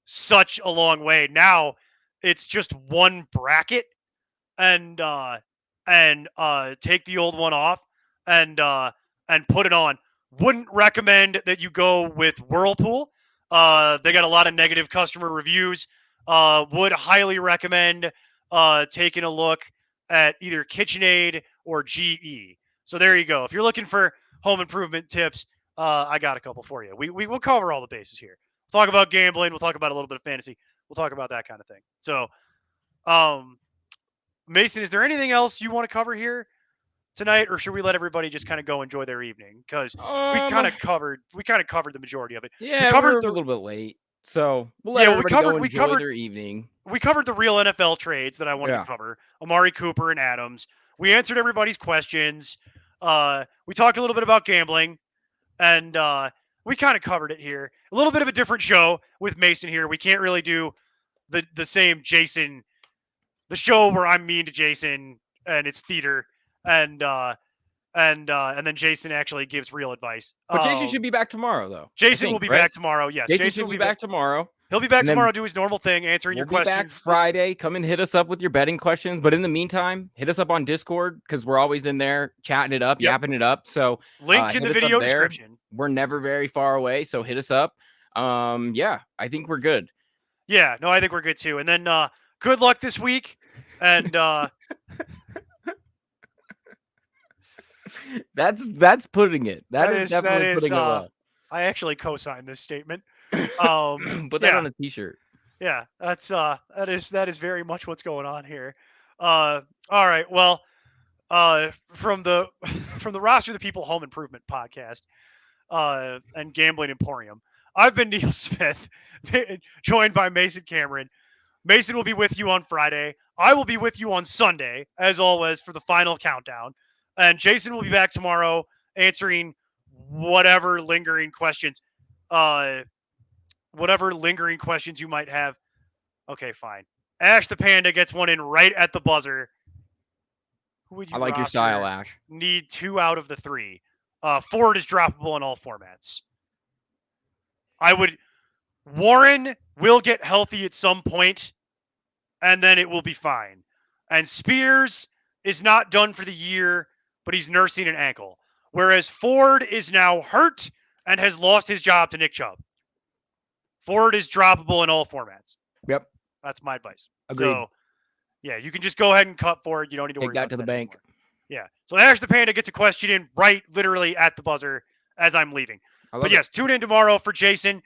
such a long way. Now it's just one bracket, and take the old one off and put it on. Wouldn't recommend that you go with Whirlpool. They got a lot of negative customer reviews. Would highly recommend taking a look at either KitchenAid or GE. So there you go. If you're looking for home improvement tips, I got a couple for you. We will cover all the bases here. We'll talk about gambling. We'll talk about a little bit of fantasy. We'll talk about that kind of thing. So, Mason, is there anything else you want to cover here tonight, or should we let everybody just kind of go enjoy their evening? Because we kind of covered the majority of it. Yeah, covered we're the- a little bit late. So we'll let Yeah, we everybody go covered- enjoy their evening. We covered the real NFL trades that I wanted to cover. Amari Cooper and Adams. We answered everybody's questions. We talked a little bit about gambling, and we kind of covered it here. A little bit of a different show with Mason here. We can't really do the same Jason, the show where I'm mean to Jason and it's theater, and then Jason actually gives real advice. But Jason should be back tomorrow, though. Jason will be back tomorrow. Yes, Jason should be back tomorrow. He'll be back And then tomorrow, do his normal thing, answering your We'll be back questions. Friday. Come and hit us up with your betting questions. But in the meantime, hit us up on Discord because we're always in there chatting it up, Yep. yapping it up. So Link in the hit us up video there. description. We're never very far away, so hit us up. Yeah, I think we're good. Yeah, no, I think we're good too. And then good luck this week. And That's putting it. That is is- definitely putting it well. I actually co-signed this statement. Put that yeah. on a t-shirt. Yeah, that is very much what's going on here. All right, well, from the roster of the People Home Improvement Podcast and Gambling Emporium, I've been Neil Smith, joined by Mason Cameron. Mason will be with you on Friday. I will be with you on Sunday, as always, for the final countdown. And Jason will be back tomorrow answering whatever lingering questions you might have. Okay, fine. Ash the Panda gets one in right at the buzzer. Who would you I like your roster? style, Ash. Need 2 out of the 3. Ford is droppable in all formats. Warren will get healthy at some point, and then it will be fine. And Spears is not done for the year, but he's nursing an ankle. Whereas Ford is now hurt and has lost his job to Nick Chubb. Ford is droppable in all formats. Yep. That's my advice. Agreed. So, yeah, you can just go ahead and cut Ford. You don't need to Take worry that about to the bank. anymore. Yeah. So Ash the Panda gets a question in right literally at the buzzer as I'm leaving. I love But yes, tune in tomorrow for Jason.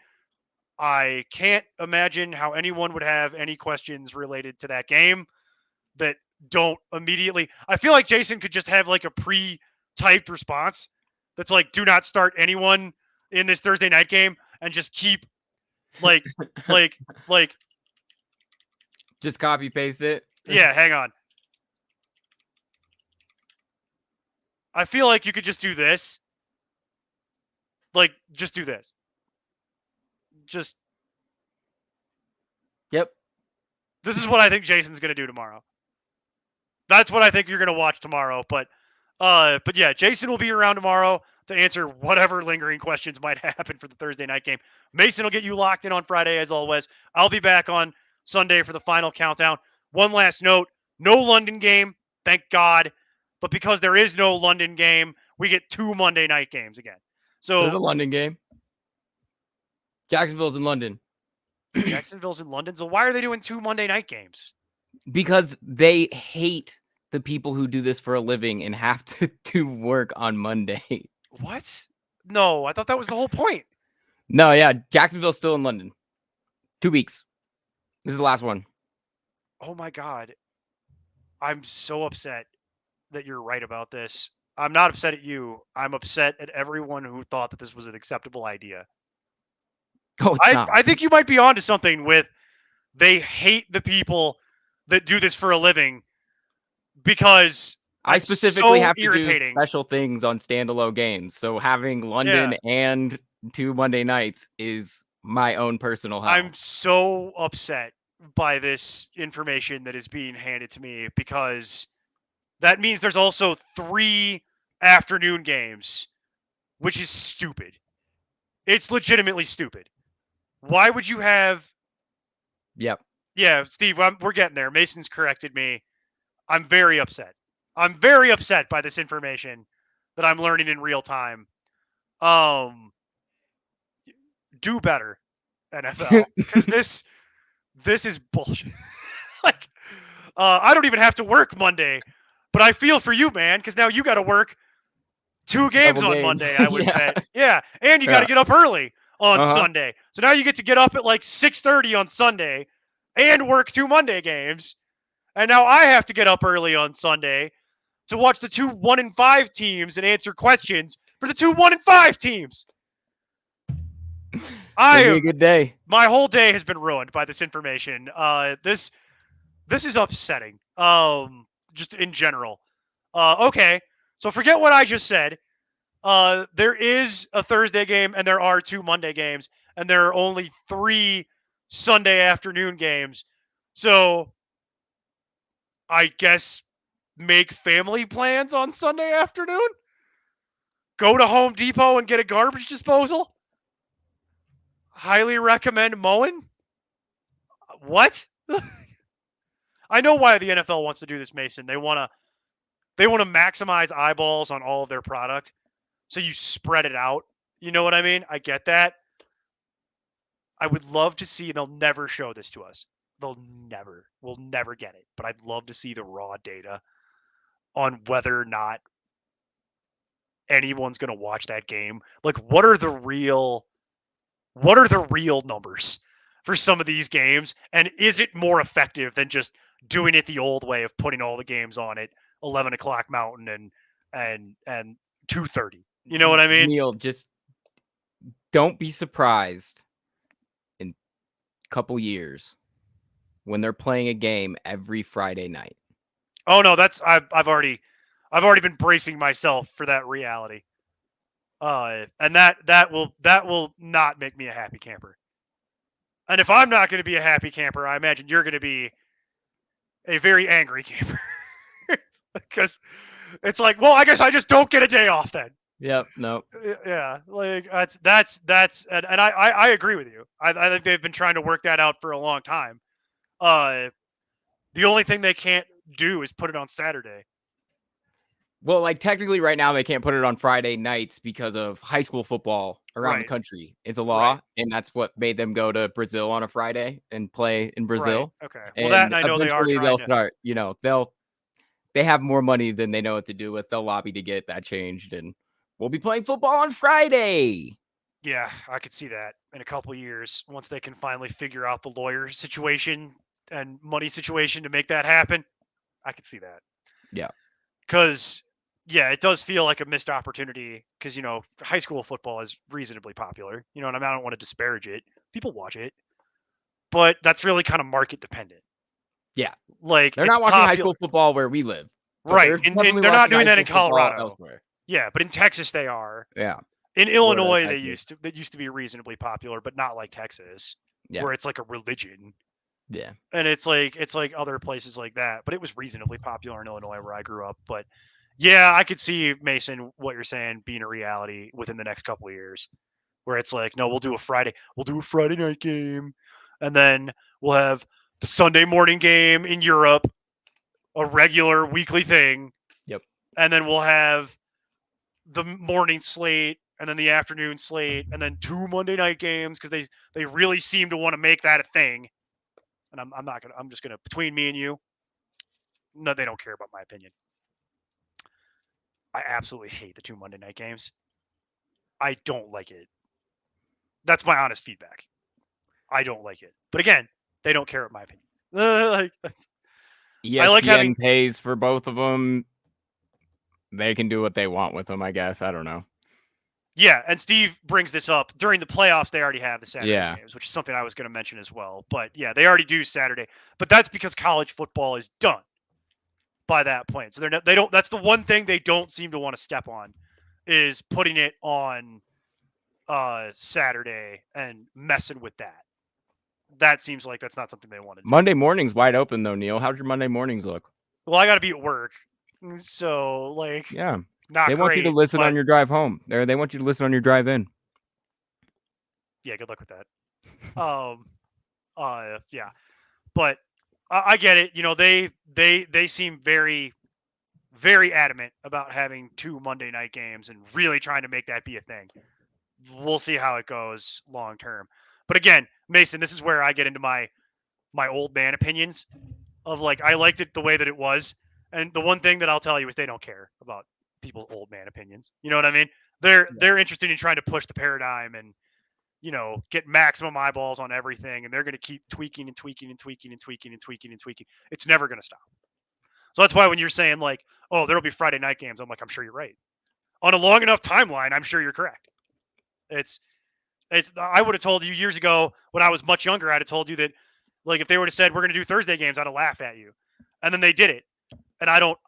I can't imagine how anyone would have any questions related to that game that don't immediately. I feel like Jason could just have like a pre-typed response that's like, do not start anyone in this Thursday night game, and just keep like Just copy paste it. yeah, hang on. I feel like you could just do this. Like, just do this. Just Yep. this is what I think Jason's gonna do tomorrow. That's what I think you're gonna watch tomorrow. But yeah, Jason will be around tomorrow. to answer whatever lingering questions might happen for the Thursday night game. Mason will get you locked in on Friday, as always. I'll be back on Sunday for the final countdown. One last note, no London game, thank God. But because there is no London game, we get 2 Monday night games again. There's a So London game. Jacksonville's in London. Jacksonville's in London. So why are they doing 2 Monday night games? Because they hate the people who do this for a living and have to do work on Monday. What? No, I thought that was the whole point. No, yeah, Jacksonville's still in London. 2 weeks. This is the last one. Oh my God. I'm so upset that you're right about this. I'm not upset at you. I'm upset at everyone who thought that this was an acceptable idea. Oh, it's not. I think you might be onto something with they hate the people that do this for a living because I it's specifically so have to irritating. do special things on standalone games. So having London and 2 Monday nights is my own personal hell. I'm so upset by this information that is being handed to me because that means there's also 3 afternoon games, which is stupid. It's legitimately stupid. Why would you have... Yep. Yeah, Steve, we're getting there. Mason's corrected me. I'm very upset. I'm very upset by this information that I'm learning in real time. Do better, NFL, because this is bullshit. Like, I don't even have to work Monday, but I feel for you, man, because now you got to work 2 games Double on games. Monday. I would Yeah. bet. Yeah, and you got to get up early on Uh-huh. Sunday. So now you get to get up at like 6:30 on Sunday and work 2 Monday games. And now I have to get up early on Sunday to watch the 2 1-5 teams and answer questions for the 2 1-5 teams. It'll be a good day. My whole day has been ruined by this information. This is upsetting. Just in general. Okay, so forget what I just said. There is a Thursday game and there are 2 Monday games, and there are only 3 Sunday afternoon games. So I guess make family plans on Sunday afternoon? Go to Home Depot and get a garbage disposal? Highly recommend mowing? What? I know why the NFL wants to do this, Mason. They want to maximize eyeballs on all of their product. So you spread it out. You know what I mean? I get that. I would love to see, and they'll never show this to us. We'll never get it. But I'd love to see the raw data on whether or not anyone's going to watch that game. Like, what are the real numbers for some of these games? And is it more effective than just doing it the old way of putting all the games on at 11 o'clock Mountain and 2:30? You know what I mean? Neil, just don't be surprised in a couple years when they're playing a game every Friday night. Oh no, I've already been bracing myself for that reality. And that will not make me a happy camper. And if I'm not going to be a happy camper, I imagine you're going to be a very angry camper. Because it's like, well, I guess I just don't get a day off then. Yep. No. Yeah, like that's and I agree with you. I think they've been trying to work that out for a long time. The only thing they can't do is put it on Saturday. Well, like technically right now they can't put it on Friday nights because of high school football around the Right. country. It's a law, Right. and that's what made them go to Brazil on a Friday and play in Brazil. Right. Okay. Well, that and I know they are eventually trying they'll to. start, they have more money than they know what to do with. They'll lobby to get that changed, and we'll be playing football on Friday. Yeah, I could see that in a couple of years once they can finally figure out the lawyer situation and money situation to make that happen. I could see that. Yeah. Because, yeah, it does feel like a missed opportunity because, high school football is reasonably popular. You know what I mean? I don't want to disparage it. People watch it. But that's really kind of market dependent. Yeah. Like, They're it's not watching high popular. school football where we live. but Right. they're And definitely they're not watching doing high that in school football Colorado. elsewhere. Yeah, but in Texas they are. Yeah. In Illinois, Texas. that used to be reasonably popular, but not like Texas, Yeah. where it's like a religion. Yeah. And it's like other places like that, but it was reasonably popular in Illinois where I grew up. But Yeah, I could see, Mason, what you're saying being a reality within the next couple of years, where it's like, no, we'll do a Friday night game, and then we'll have the Sunday morning game in Europe, a regular weekly thing. Yep. And then we'll have the morning slate and then the afternoon slate and then 2 Monday night games because they really seem to want to make that a thing. And I'm just gonna, between me and you, no, they don't care about my opinion. I absolutely hate the 2 Monday night games. I don't like it. That's my honest feedback. I don't like it. But again, they don't care about my opinion. ESPN I like having pays for both of them. They can do what they want with them, I guess. I don't know. Yeah, and Steve brings this up during the playoffs. They already have the Saturday Yeah. games, which is something I was going to mention as well. But yeah, they already do Saturday. But that's because college football is done by that point. So they don't. That's the one thing they don't seem to want to step on, is putting it on Saturday and messing with that. That seems like that's not something they want to do. Monday morning's wide open though, Neil. How'd your Monday mornings look? Well, I got to be at work, so like, Yeah. not They great. want you to listen but on your drive home. They want you to listen on your drive in. yeah, good luck with that. Yeah, but I get it. You know, they seem very, very adamant about having 2 Monday night games and really trying to make that be a thing. We'll see how it goes long term. But again, Mason, this is where I get into my old man opinions of, like, I liked it the way that it was, and the one thing that I'll tell you is they don't care about people's old man opinions. You know what I mean? They're interested in trying to push the paradigm and, you know, get maximum eyeballs on everything, and they're going to keep tweaking and tweaking and tweaking and tweaking and tweaking and tweaking. It's never going to stop. So that's why when you're saying, like, oh, there'll be Friday night games, I'm like, I'm sure you're right. On a long enough timeline, I'm sure you're correct. I would have told you years ago when I was much younger, I'd have told you that, like, if they would have said we're going to do Thursday games, I'd have laughed at you. And then they did it. And I don't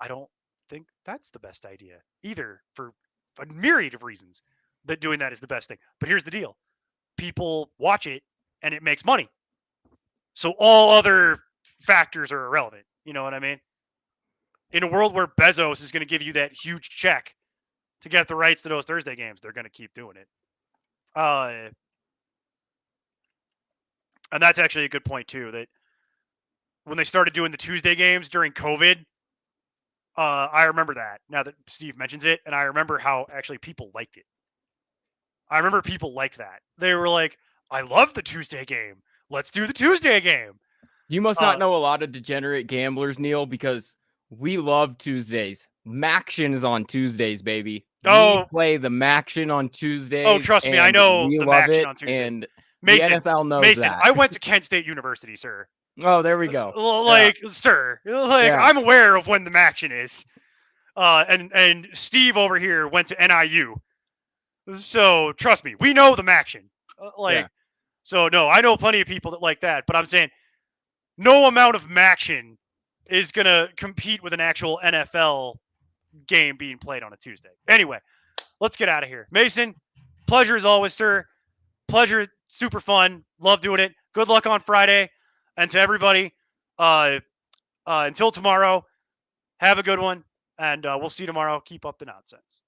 think that's the best idea either, for a myriad of reasons, that doing that is the best thing. But here's the deal. People watch it and it makes money. So all other factors are irrelevant. You know what I mean? In a world where Bezos is going to give you that huge check to get the rights to those Thursday games, they're going to keep doing it. And that's actually a good point too, that when they started doing the Tuesday games during COVID, I remember that now that Steve mentions it, and I remember how actually people liked it. I remember people liked that. They were like, I love the Tuesday game. Let's do the Tuesday game. You must not know a lot of degenerate gamblers, Neil, because we love Tuesdays. Maction is on Tuesdays, baby. We play the Maction on Tuesdays. Oh, trust me, I know the Maction on Tuesdays. And Mason, the NFL knows Mason, that. I went to Kent State University, sir. Oh, there we go. Like, yeah. Sir, like, yeah. I'm aware of when the Maction is. And Steve over here went to NIU. So trust me, we know the Maction. So no, I know plenty of people that like that, but I'm saying no amount of Maction is going to compete with an actual NFL game being played on a Tuesday. Anyway, let's get out of here. Mason, pleasure as always, sir. Pleasure, super fun. Love doing it. Good luck on Friday. And to everybody, until tomorrow, have a good one, and we'll see you tomorrow. Keep up the nonsense.